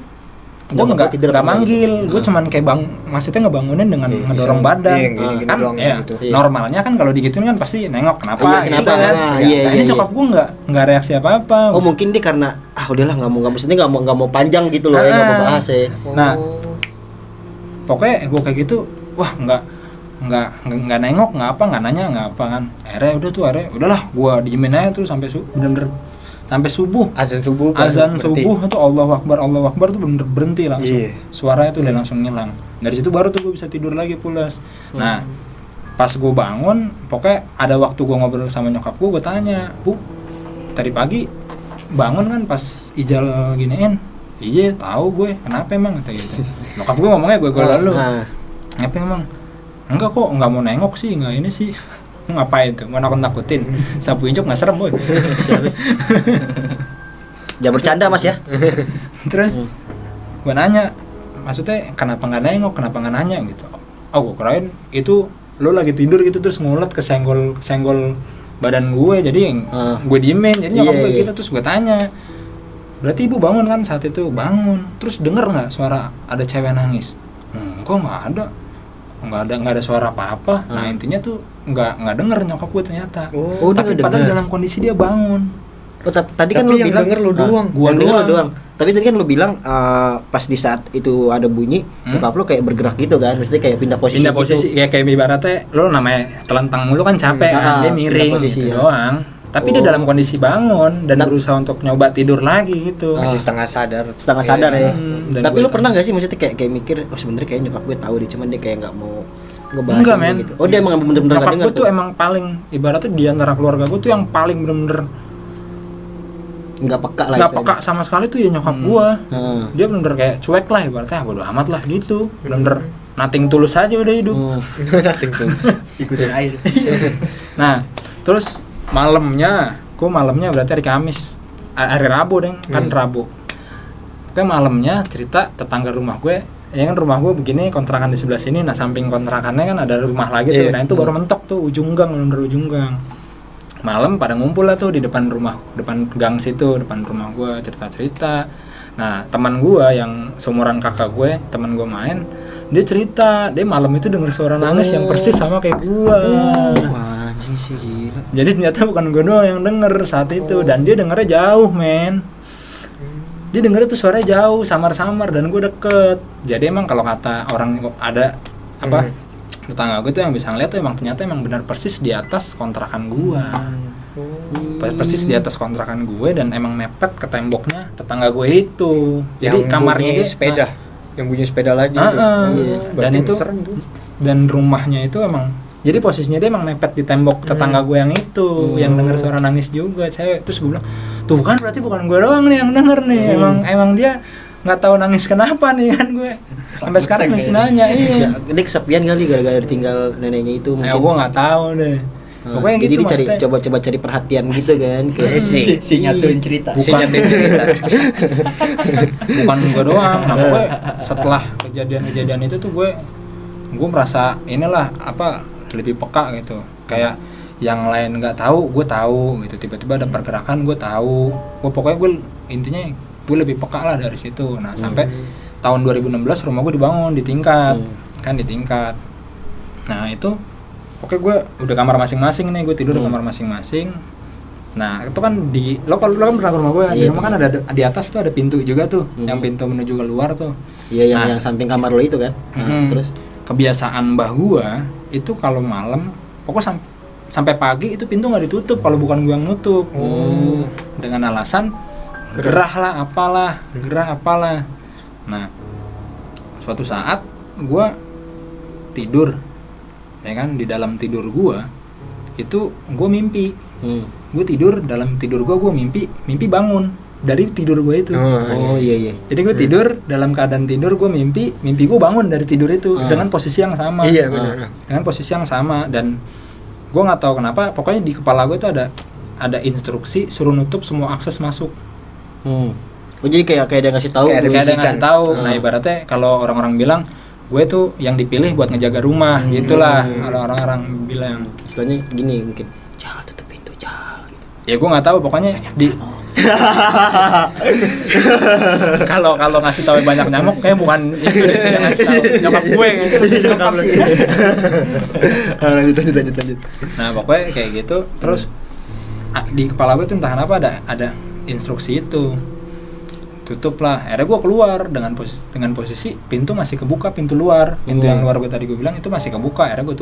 Speaker 1: gue nggak manggil, gue cuman kayak maksudnya ngebangunin dengan ngedorong badan, kan ya gitu. Normalnya kan kalau digituin kan pasti nengok kenapa kan, ini cokap gue nggak reaksi apa-apa.
Speaker 2: Oh mungkin dia karena udahlah nggak mau panjang gitu loh, nggak mau bahas ya.
Speaker 1: Nah pokoknya gue kayak gitu, wah nggak nengok nggak nanya nggak apa kan, akhirnya udahlah gue diemin aja tuh sampai bener-bener sampai subuh.
Speaker 3: Azan subuh
Speaker 1: itu Allahu Akbar tuh bener berhenti langsung. Suaranya tuh udah langsung ngilang. Dari situ baru tuh gue bisa tidur lagi pulas. Nah, pas gue bangun, pokoknya ada waktu gue ngobrol sama nyokap gue tanya, "Bu, tadi pagi bangun kan pas Ijal giniin?" "Iya, tahu gue. Kenapa emang?" kata gitu. Nyokap gue ngomongnya gue lalu. "Kenapa emang?" "Enggak kok, enggak mau nengok sih, enggak ini sih." Ngapain tuh? Mau nakut-nakutin? Sapu injuk nggak serem, boy.
Speaker 2: Jangan bercanda mas ya.
Speaker 1: Terus gue nanya, maksudnya kenapa nggak nengok, kenapa nggak nanya gitu? Gue kirain itu lo lagi tidur gitu terus ngulet ke senggol badan gue, jadi gue diemin. Jadi nyokap gue gitu, terus gue tanya, berarti ibu bangun kan saat itu? Bangun. Terus denger nggak suara ada cewek nangis? Kok nggak ada suara apa-apa. Nah intinya tuh nggak denger nyokap gue ternyata. Tapi padahal dalam kondisi dia bangun.
Speaker 2: Tadi kan lu bilang
Speaker 3: denger lu doang.
Speaker 2: Gua doang. Tapi tadi kan lu bilang pas di saat itu ada bunyi, nyokap lu kayak bergerak gitu kan, mesti kayak pindah posisi gitu.
Speaker 1: Kayak ibaratnya lu namanya telentang mulu kan capek kan, dia miring gitu doang. Tapi dia dalam kondisi bangun dan berusaha untuk nyoba tidur lagi gitu.
Speaker 3: Masih setengah sadar
Speaker 2: ya. Tapi lu pernah nggak sih maksudnya kayak mikir, sebenarnya kayak nyokap gue tahu deh, cuman dia kayak nggak mau ngebahas gitu. Dia emang bener-bener nggak dengar.
Speaker 1: Nyokap gue tuh emang paling ibaratnya di antara keluarga gue tuh yang paling bener-bener
Speaker 2: nggak peka
Speaker 1: sama sekali tuh ya nyokap gue. Dia bener-bener kayak cuek lah ibaratnya, bodo amat lah gitu. Bener-bener nothing tulus aja udah hidup.
Speaker 3: Nothing tulus.
Speaker 4: Ikutin air.
Speaker 1: Nah terus malamnya berarti hari Kamis, hari Rabu deh kan Rabu. Oke, malamnya cerita tetangga rumah gue, ya kan rumah gue begini, kontrakan di sebelah sini, nah samping kontrakannya kan ada rumah lagi tuh, nah itu baru mentok tuh ujung gang. Malam pada ngumpul lah tuh di depan gang situ, depan rumah gue cerita. Nah teman gue yang seumuran kakak gue, teman gue main, dia cerita dia malam itu dengar suara nangis yang persis sama kayak gue. Jadi ternyata bukan gue doang yang denger saat itu, dan dia dengernya jauh men. Dia dengernya tuh suaranya jauh, samar-samar, dan gue deket. Jadi emang kalau kata orang ada apa tetangga gue tuh yang bisa ngeliat tuh emang ternyata emang benar persis di atas kontrakan gue. Persis di atas kontrakan gue dan emang mepet ke temboknya tetangga gue itu. Jadi yang kamarnya dia
Speaker 3: sepeda. Yang bunyi sepeda lagi
Speaker 1: dan itu dan rumahnya itu emang jadi posisinya dia emang mepet di tembok tetangga gue yang itu, yang denger suara nangis juga cewek. Terus gue bilang, tuh kan berarti bukan gue doang nih yang denger nih. Emang dia nggak tahu nangis kenapa nih kan gue. Sampai sekarang masih nanya. Iya.
Speaker 2: Ini kesepian kali gara-gara ditinggal neneknya itu mungkin.
Speaker 1: Gue nggak tahu deh. Pokoknya
Speaker 2: jadi
Speaker 1: gitu
Speaker 2: maksudnya. Coba cari perhatian gitu kan.
Speaker 4: Si nyatuin cerita.
Speaker 1: Bukan gue doang. Nah pokoknya setelah kejadian itu tuh gue merasa inilah apa lebih peka gitu, kayak yang lain nggak tahu gue tahu gitu, tiba-tiba ada pergerakan gue tahu. Pokoknya gue intinya gue lebih peka lah dari situ. Nah sampai tahun 2016 rumah gue dibangun di tingkat kan di tingkat. Nah itu pokoknya gue udah kamar masing-masing nih, gue tidur di kamar masing-masing. Nah itu kan di lo kan pernah ke rumah gue di rumah kan ada di atas tuh ada pintu juga tuh, yang pintu menuju keluar tuh.
Speaker 2: Iya yang samping kamar lo itu kan. Terus
Speaker 1: kebiasaan mbah gua itu kalau malam pokoknya sampai pagi itu pintu nggak ditutup kalau bukan gua yang nutup. Dengan alasan gerah apalah. Nah suatu saat gua tidur ya kan, di dalam tidur gua itu gua mimpi. Gua tidur, dalam tidur gua mimpi bangun dari tidur gue itu.
Speaker 2: Iya.
Speaker 1: Jadi gue tidur, dalam keadaan tidur gue mimpi gue bangun dari tidur itu dengan posisi yang sama.
Speaker 3: Iya benar.
Speaker 1: Dengan posisi yang sama, dan gue nggak tahu kenapa, pokoknya di kepala gue tuh ada ada instruksi suruh nutup semua akses masuk.
Speaker 2: Oh jadi kayak dia ngasih tahu.
Speaker 1: Kayak ada ngasih tahu. Nah ibaratnya kalau orang-orang bilang gue tuh yang dipilih buat ngejaga rumah, gitulah kalau orang-orang bilang.
Speaker 2: Istilahnya gini mungkin. Jal tutup pintu Jal. Gitu.
Speaker 1: Ya gue nggak tahu pokoknya di kalau ngasih tahu banyak nyamuk kayak bukan itu yang ngasih tahu nyokap gue nyokap sih.
Speaker 2: Lanjut.
Speaker 1: Nah pokoknya kayak gitu terus di kepala gue tuh entah kenapa ada instruksi itu tutup lah. Akhirnya gue keluar dengan posisi pintu masih kebuka, pintu yang luar gue tadi gue bilang itu masih kebuka. Akhirnya gue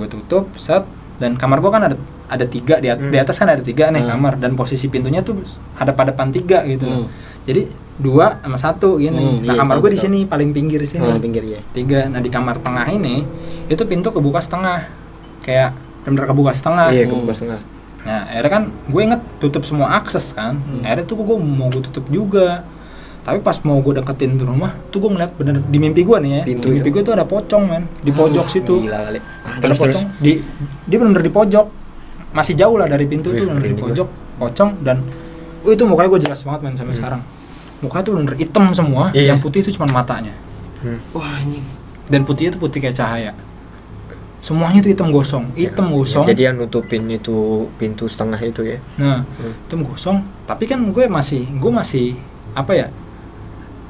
Speaker 1: tutup set. Dan kamar gue kan ada 3 di atas kan ada 3 nih kamar dan posisi pintunya tuh ada pada depan 3 gitu. Jadi 2 sama 1 gini. Nah kamar gue di sini paling pinggir di sini.
Speaker 2: Pinggir ya.
Speaker 1: 3. Nah di kamar tengah ini itu pintu kebuka setengah, kayak bener kebuka setengah.
Speaker 3: Iya kebuka setengah.
Speaker 1: Nah akhirnya kan gue inget tutup semua akses kan. Akhirnya tuh gue mau gue tutup juga. Tapi pas mau gue deketin tuh rumah, tuh gue ngeliat bener di mimpi gue nih ya. Pintu di mimpi gue tuh ada pocong men, di pojok situ.
Speaker 3: Gila kali.
Speaker 1: Terus pocong dia bener di pojok. Masih jauh lah dari pintu tuh bener di pojok, pocong dan itu mukanya gue jelas banget men sampai sekarang. Mukanya tuh bener hitam semua, yang putih itu cuma matanya.
Speaker 2: Wah anjing.
Speaker 1: Dan putihnya tuh putih kayak cahaya. Semuanya tuh hitam gosong.
Speaker 3: Ya, jadi yang nutupin itu pintu setengah itu ya.
Speaker 1: Nah, hitam gosong. Tapi kan gue masih apa ya?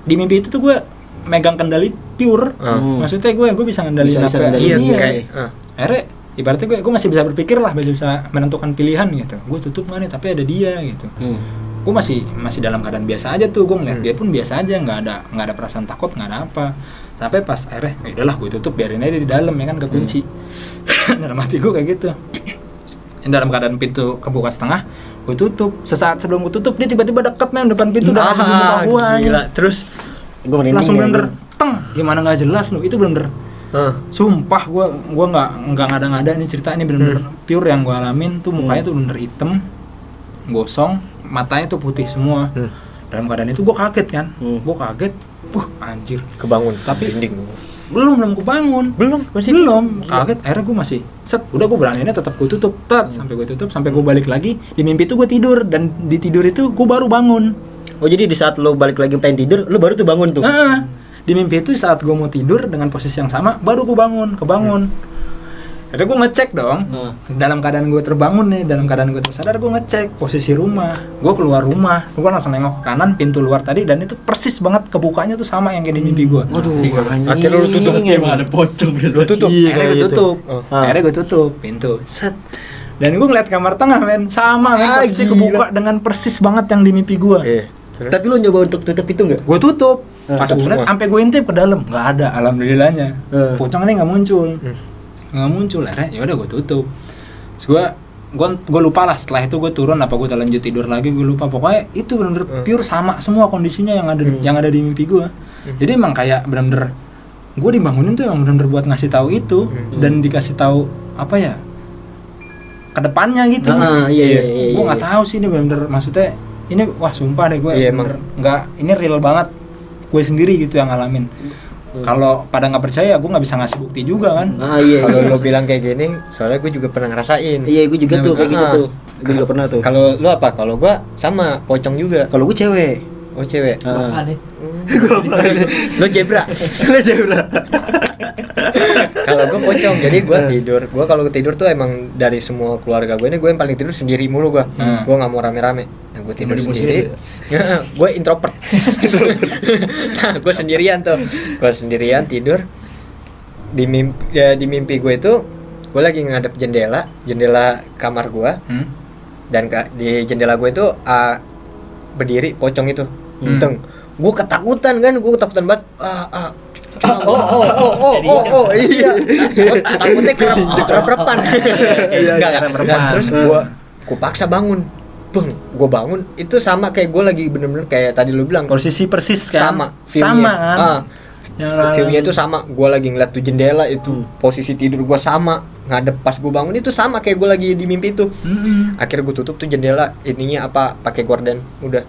Speaker 1: Di mimpi itu tuh gue megang kendali pure. Maksudnya gue bisa ngendaliin apa? Iya. Akhirnya ibaratnya gue masih bisa berpikir lah, masih bisa menentukan pilihan gitu. Gue tutup nggak nih? Tapi ada dia gitu. Gue masih dalam keadaan biasa aja tuh. Gue ngeliat dia pun biasa aja, nggak ada perasaan takut, nggak ada apa. Sampai pas akhirnya, udahlah gue tutup, biarin aja di dalam ya kan kekunci. Dalam hati gue kayak gitu. Dalam keadaan pintu kebuka setengah, gue tutup. Sesaat sebelum gue tutup, dia tiba-tiba deket men depan pintu dan langsung buka gue.
Speaker 3: Gila. Terus
Speaker 1: langsung bener teng, gimana nggak jelas lu? Itu bener. Sumpah gue nggak ngada-ngada nih cerita ini bener-bener pure yang gue alamin tuh. Mukanya tuh bener hitam, gosong, matanya tuh putih semua. Dalam keadaan itu gue kaget kan, gue kaget, anjir.
Speaker 3: Kebangun.
Speaker 1: Tapi
Speaker 3: dinding.
Speaker 1: belum kebangun. Belum. Kaget. Akhirnya gue masih udah gue beraninya tetap gue tutup, sampai gue balik lagi. Di mimpi itu gue tidur dan di tidur itu gue baru bangun.
Speaker 2: Oh jadi di saat lo balik lagi pengen tidur, lo baru tuh bangun tuh?
Speaker 1: Di mimpi itu saat gue mau tidur dengan posisi yang sama, baru gue kebangun. Akhirnya gue ngecek dong, dalam keadaan gue terbangun nih, dalam keadaan gue tersadar, gue ngecek posisi rumah. Gue keluar rumah, gue langsung nengok ke kanan, pintu luar tadi, dan itu persis banget kebukanya tuh sama yang kayak di mimpi gue.
Speaker 2: Waduh,
Speaker 3: akhirnya lu tutup,
Speaker 4: ada pocong.
Speaker 3: Lu tutup.
Speaker 1: Akhirnya gue tutup pintu. Set. Dan gue ngeliat kamar tengah men, sama men, posisi kebuka dengan persis banget yang di mimpi gue.
Speaker 2: Tapi lu nyoba untuk tutup itu nggak?
Speaker 1: Gue tutup. Pas gue liat, sampai gue intip ke dalam, nggak ada, alhamdulillahnya. Pocong ini nggak muncul. Ya udah gue tutup. Terus gue lupa lah, setelah itu gue turun apa gue lanjut tidur lagi, gue lupa. Pokoknya itu benar-benar pure sama semua kondisinya yang ada di mimpi gue. Jadi emang kayak benar-benar gue dibangunin tuh emang benar-benar buat ngasih tahu itu dan dikasih tahu apa ya kedepannya gitu. Gue nggak tahu sih ini benar-benar maksudnya ini wah sumpah deh gue bener nggak, ini real banget gue sendiri gitu yang ngalamin. Kalau pada nggak percaya, gue nggak bisa ngasih bukti juga kan.
Speaker 3: Kalau lo bilang kayak gini, soalnya gue juga pernah ngerasain.
Speaker 2: Iya, gue juga tuh kayak gitu tuh. Gue juga pernah tuh.
Speaker 3: Kalau lo apa? Kalau gue sama pocong juga.
Speaker 2: Kalau gue cewek.
Speaker 3: Oh cewek.
Speaker 4: Apa nih?
Speaker 3: Lo zebra. Kalau gue pocong, jadi gue tidur. Gue kalau tidur tuh emang dari semua keluarga gue ini gue yang paling tidur sendiri mulu gue. Gue nggak mau rame-rame. Nah, gue tidur sendiri. Gue introvert. Nah, gue sendirian tuh. Gue sendirian tidur. Di mimpi gue itu gue lagi ngadep jendela kamar gue. Dan di jendela gue itu berdiri pocong itu. Gue ketakutan banget. Iya. Takutnya kerep-repan. Terus gue paksa bangun. Gue bangun itu sama kayak gue lagi bener-bener kayak tadi lu bilang
Speaker 1: posisi persis kan.
Speaker 3: Sama kan. View-nya itu sama. Gue lagi ngeliat tuh jendela itu posisi tidur gue sama. Ngadep pas gue bangun itu sama kayak gue lagi di mimpi itu. Akhirnya gue tutup tuh jendela ininya apa pakai gorden. Udah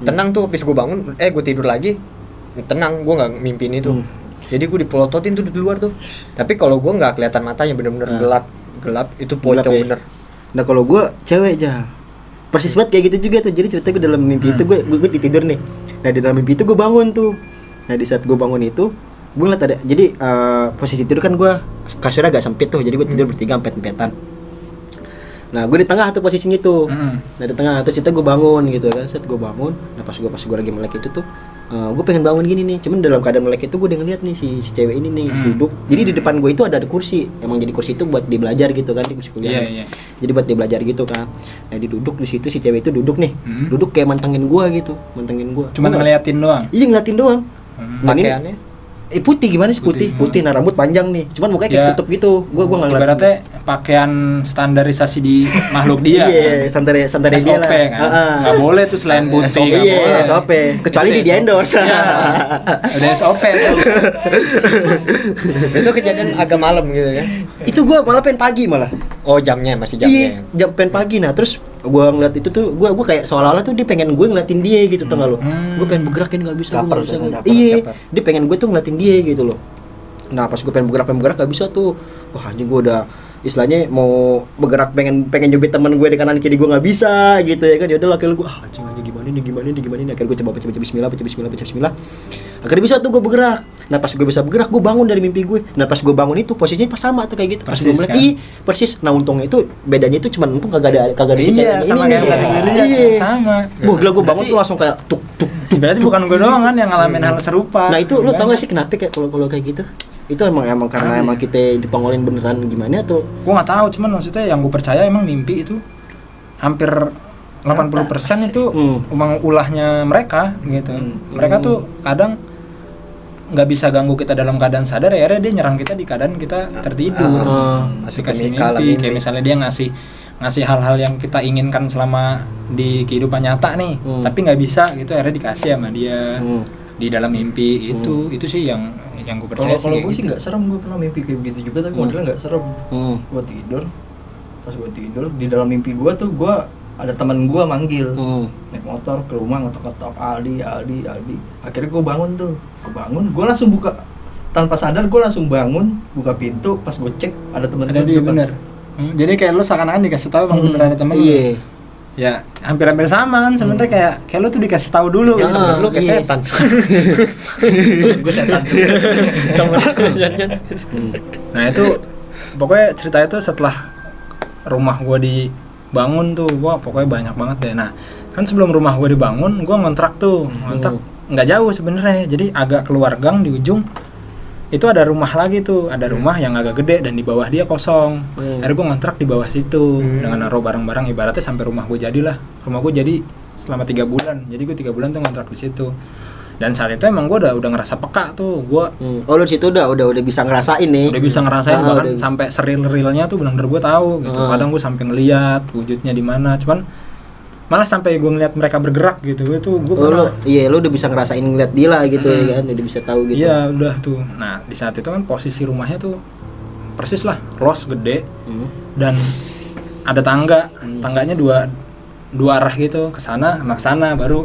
Speaker 3: tenang tuh habis gue bangun. Gue tidur lagi. Tenang, gue nggak mimpin itu. Jadi gue dipelototin tuh di luar tuh. Tapi kalau gue nggak kelihatan matanya, bener-bener gelap itu pocong bener.
Speaker 2: Nah kalau gue cewek aja persis banget kayak gitu juga tuh. Jadi cerita gue dalam mimpi itu gue tidur nih. Nah di dalam mimpi itu gue bangun tuh. Nah di saat gue bangun itu gue ngeliat ada, jadi posisi tidur kan gue kasurnya agak sempit tuh, jadi gue tidur bertiga empet-empetan. Nah gue di tengah tuh posisinya tuh. Nah di tengah terus gue bangun gitu kan. Saat gue bangun, nah pas gue lagi melek itu tuh gue pengen bangun gini nih, cuman dalam keadaan melek itu gue udah ngeliat nih si cewek ini nih duduk. Jadi di depan gue itu ada kursi, emang jadi kursi itu buat dia belajar gitu kan, di masih kuliah. Jadi buat dia belajar gitu kan. Nah dia duduk di situ, si cewek itu duduk nih, duduk kayak mantengin gue gitu, mantengin gue.
Speaker 1: Cuman ngeliatin doang.
Speaker 2: Iya ngeliatin doang. Nah,
Speaker 3: Pakaiannya
Speaker 2: putih gimana sih putih, nah rambut panjang nih, cuman mukanya kayak tutup gitu. Gue nggak ngeliat.
Speaker 1: Ibaratnya pakaian standarisasi di makhluk dia.
Speaker 2: Iya, santai dia
Speaker 1: SOP
Speaker 2: lah.
Speaker 1: Kan. Nggak boleh tuh selain putih.
Speaker 2: Iya, SOP. Kecuali di endorse.
Speaker 1: Udah SOP tuh.
Speaker 3: Itu kejadian agak malam gitu kan.
Speaker 2: Itu gue malah pengen pagi malah.
Speaker 3: Oh jamnya masih
Speaker 2: Iya, jam pengen pagi. Nah terus gue ngeliat itu tuh, gue kayak seolah-olah tuh dia pengen gue ngeliatin dia gitu, tau gak lo? Gue pengen bergerakin nggak bisa. Iya, dia pengen gue tuh ngeliatin dia gitu loh. Nah pas gue pengen bergerak nggak bisa tuh. Wah anjing, gue udah istilahnya mau bergerak, pengen nyubit teman gue di kanan kiri gue nggak bisa gitu ya kan. Ya udah lah gue anjing gimana nih. Akhirnya gue coba baca bismillah. Akhirnya bisa tuh gue bergerak. Nah pas gue bisa bergerak, gue bangun dari mimpi gue. Nah pas gue bangun itu posisinya pas sama tuh kayak gitu. Pas gue melek, kan? Persis. Nah untungnya itu bedanya itu cuma mumpung kagak ada si
Speaker 1: cewek
Speaker 2: ini.
Speaker 1: Iya, sama.
Speaker 2: Gila gue bangun tuh langsung kayak tuk.
Speaker 1: Berarti bukan gue doang kan yang ngalamin hal serupa.
Speaker 2: Nah itu lo tau gak sih kenapa kayak kalau kayak gitu? Itu emang karena emang kita dipangolin beneran gimana atau?
Speaker 1: Gue nggak tahu, cuman maksudnya yang gue percaya emang mimpi itu hampir 80% itu emang ulahnya mereka gitu. Mereka tuh kadang nggak bisa ganggu kita dalam keadaan sadar, ya dia nyerang kita di keadaan kita tertidur. Kasih mimpi, kayak misalnya dia ngasih hal-hal yang kita inginkan selama di kehidupan nyata nih, tapi nggak bisa gitu, akhirnya dikasih sama dia di dalam mimpi. Itu sih yang gue percaya.
Speaker 4: Kalau gue sih nggak serem, gue pernah mimpi kayak begitu juga, tapi modelnya nggak serem. Gue tidur, pas gue tidur di dalam mimpi gue tuh gue ada teman gue manggil naik motor ke rumah, ngetok Aldi. Akhirnya gue bangun, gue langsung buka, tanpa sadar gue langsung bangun, buka pintu, pas gue cek ada teman gue di depan.
Speaker 1: Bener. Jadi kayak lu seakan-akan dikasih tahu bang bener ada temen.
Speaker 2: Iya.
Speaker 1: Ya hampir sama kan sebenarnya, kayak lu tuh dikasih tahu dulu gitu.
Speaker 3: Lu kayak setan.
Speaker 4: Gue setan.
Speaker 1: Nah itu pokoknya cerita itu setelah rumah gue dibangun tuh, wah pokoknya banyak banget deh. Nah kan sebelum rumah gue dibangun, gue ngontrak nggak jauh sebenarnya, jadi agak keluar gang di ujung itu ada rumah lagi tuh, ada rumah yang agak gede dan di bawah dia kosong. Akhirnya gue ngontrak di bawah situ dengan naruh barang-barang, ibaratnya sampai rumah gue jadilah. Rumah gue jadi selama 3 bulan, jadi gue 3 bulan tuh ngontrak di situ. Dan saat itu emang gue udah ngerasa peka tuh gue.
Speaker 2: Oh lu di situ udah bisa ngerasain nih.
Speaker 1: Udah bisa ngerasain bahkan sampai seril-rilnya tuh benar-benar gue tahu gitu. Kadang gue sampai ngeliat wujudnya di mana, cuman malah sampai gue ngeliat mereka bergerak gitu. Itu gue pernah.
Speaker 2: Lu udah bisa ngerasain ngeliat dia lah gitu ya kan, udah bisa tahu gitu.
Speaker 1: Iya udah tuh. Nah di saat itu kan posisi rumahnya tuh persis lah los gede dan ada tangganya dua arah gitu, ke sana sama ke sana, baru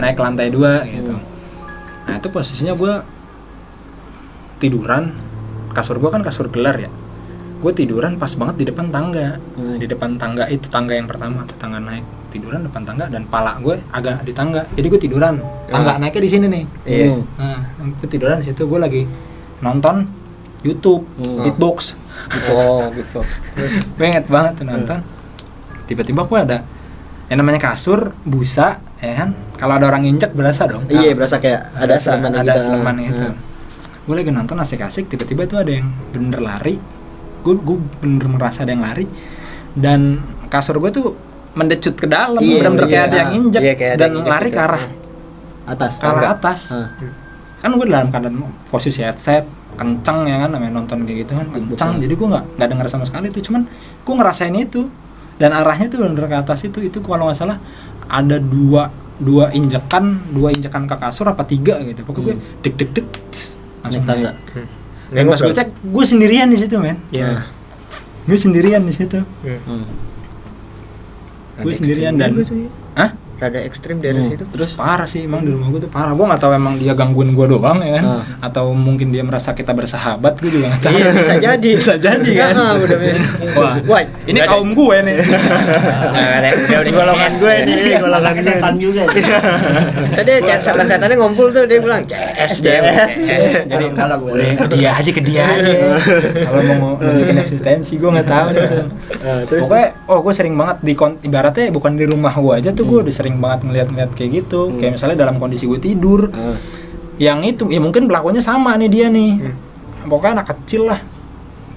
Speaker 1: naik ke lantai 2 gitu. Nah itu posisinya gue tiduran, kasur gue kan kasur gelar ya, gue tiduran pas banget di depan tangga. Di depan tangga itu, tangga yang pertama tuh, tangga naik, tiduran depan tangga dan pala gue agak di tangga, jadi gue tiduran, tangga naiknya di sini nih. Nah gue tiduran di situ, gue lagi nonton YouTube beatbox.
Speaker 3: Gitu.
Speaker 1: Gue inget banget tuh nonton. Tiba-tiba gue ada yang namanya kasur busa ya kan, kalau ada orang injek berasa dong.
Speaker 2: Iya berasa kayak ada seleman
Speaker 1: gitu. Gue lagi nonton asik-asik, tiba-tiba tuh ada yang bener lari. Gue bener merasa ada yang lari dan kasur gue tuh mendecut ke dalam, bener-bener kayak ada yang injek dan lari ke arah atas. Kan gue dalam keadaan posisi headset kencang ya kan, namanya nonton kayak gitu kan kencang, jadi gue nggak denger sama sekali tuh, cuman gue ngerasain itu dan arahnya tuh bener ke atas itu kalau nggak salah ada dua injekan ke kasur apa 3 gitu, pokoknya gue deg langsung naik. Dan pas gue cek, gue sendirian di situ men. Gue sendirian di situ. Gue sendirian dan
Speaker 3: rada ekstrim dari situ.
Speaker 1: Terus parah sih emang di rumah gue tuh parah. Gue nggak tahu emang dia gangguin gue doang ya kan, atau mungkin dia merasa kita bersahabat, gue juga nggak tahu.
Speaker 3: Iya, bisa jadi.
Speaker 1: Bisa jadi kan. Wah, ini kaum gue nih.
Speaker 2: Udah golongan gue nih, golongan setan juga.
Speaker 3: Tadi setan-setannya ngumpul tuh, dia bilang CS.
Speaker 1: Jadi udah ke dia aja. Kalau mau nunjukin eksistensi gue nggak tahu deh tuh. Pokoknya gue sering banget ibaratnya bukan di rumah gue aja tuh, gue udah sering banget ngeliat kayak gitu. Kayak misalnya dalam kondisi gue tidur, yang itu ya mungkin pelakunya sama nih dia nih. Pokoknya anak kecil lah,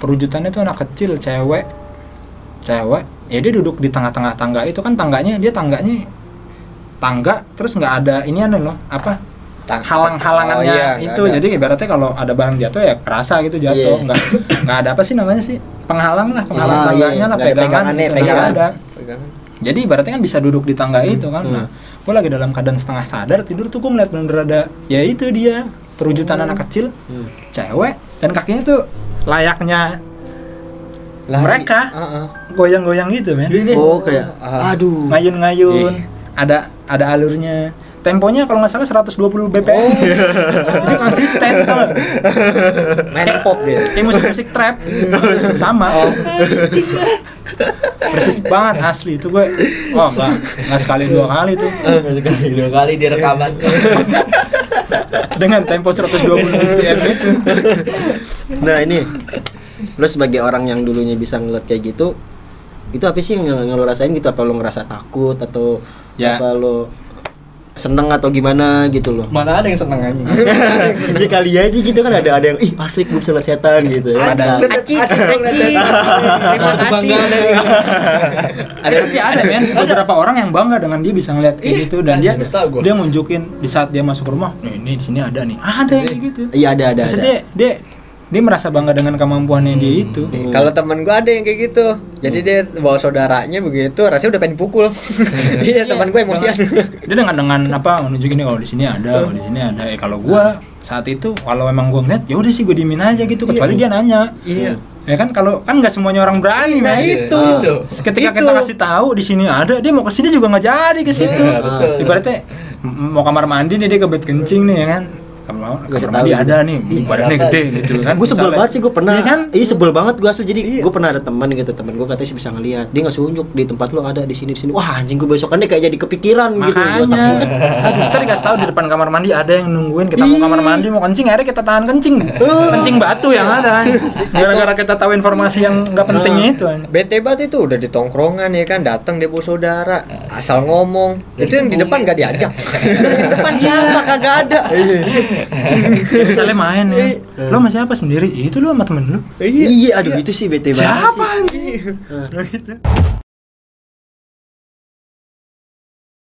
Speaker 1: perwujudannya tuh anak kecil, cewek ya dia duduk di tengah-tengah tangga itu kan, tangganya tangga terus nggak ada ini loh apa halangannya itu, jadi ibaratnya kalau ada barang jatuh ya kerasa gitu jatuh, nggak ada apa sih namanya sih, penghalang tangganya lah, pegangan ada. Jadi ibaratnya kan bisa duduk di tangga itu kan. Nah, gue lagi dalam keadaan setengah sadar tidur tuh, gue ngeliat bener-bener ada, ya itu dia perwujudan anak kecil, cewek, dan kakinya tuh layaknya mereka goyang-goyang gitu men.
Speaker 2: Kayak aduh,
Speaker 1: ngayun-ngayun, ada alurnya. Temponya kalau nggak salah 120 BPM. Jadi konsisten tau.
Speaker 3: Main pop dia.
Speaker 1: Kayak musik trap. Sama. Persis banget asli itu gue. Enggak sekali dua kali tuh.
Speaker 4: Sekali dua kali di rekaman.
Speaker 1: Dengan tempo 120 BPM itu.
Speaker 2: Nah, ini lo sebagai orang yang dulunya bisa ngeliat kayak gitu, itu apa sih yang lo rasain gitu? Apa lo ngerasa takut atau apa lo seneng atau gimana gitu loh?
Speaker 4: Mana ada yang seneng aja.
Speaker 2: Ya kali aja gitu kan, ada yang asik gue bisa lihat setan gitu.
Speaker 1: Ada.
Speaker 3: Terima kasih.
Speaker 1: Tapi ada men, beberapa orang yang bangga dengan dia bisa ngeliat kayak gitu, dan dia ngunjukin di saat dia masuk rumah, nih di sini ada nih. Ada yang kayak gitu.
Speaker 2: Iya ada.
Speaker 1: Maksudnya dia merasa bangga dengan kemampuannya dia itu.
Speaker 3: Kalau teman gua ada yang kayak gitu. Jadi dia bawa saudaranya begitu, rasanya udah pengen pukul. Iya, teman gua emosian.
Speaker 1: Dia dengan apa nunjukin nih, kalau di sini ada, kalau di sini ada. Kalau gua saat itu kalau memang gua ngeliat, ya udah sih gua diemin aja gitu, kecuali dia nanya. Iya. Ya kan, kalau kan nggak semuanya orang berani.
Speaker 3: Nah itu.
Speaker 1: Ketika kita kasih tahu di sini ada, dia mau ke sini juga nggak jadi ke situ. Ibaratnya mau kamar mandi nih, dia kebelet kencing nih ya kan. Kamar mandi ada nih, badannya gede gitu kan.
Speaker 2: Gue sebel banget sih, gue pernah.
Speaker 1: Iya kan?
Speaker 2: Sebel banget gue asli. Jadi gue pernah ada teman gitu, teman gue katanya sih bisa ngeliat. Dia ngasih unjuk di tempat lo ada di sini. Wah anjing, gue besokannya kayak jadi kepikiran gitu.
Speaker 1: Makanya. Aduh, kita dikasih tahu di depan kamar mandi ada yang nungguin, kita mau kamar mandi mau kencing, akhirnya kita tahan kencing. Kencing batu yang ada. Gara-gara kita tahu informasi yang nggak pentingnya itu.
Speaker 3: Bete banget itu, udah di tongkrongan ya kan, datang dia bawa saudara, asal ngomong. Itu yang di depan nggak diajak. Di depan siapa kagak ada.
Speaker 1: Misalnya main ya, lo sama siapa sendiri? Itu lo sama temen lo?
Speaker 2: Iya, aduh itu sih bete banget.
Speaker 1: Siapa anjing?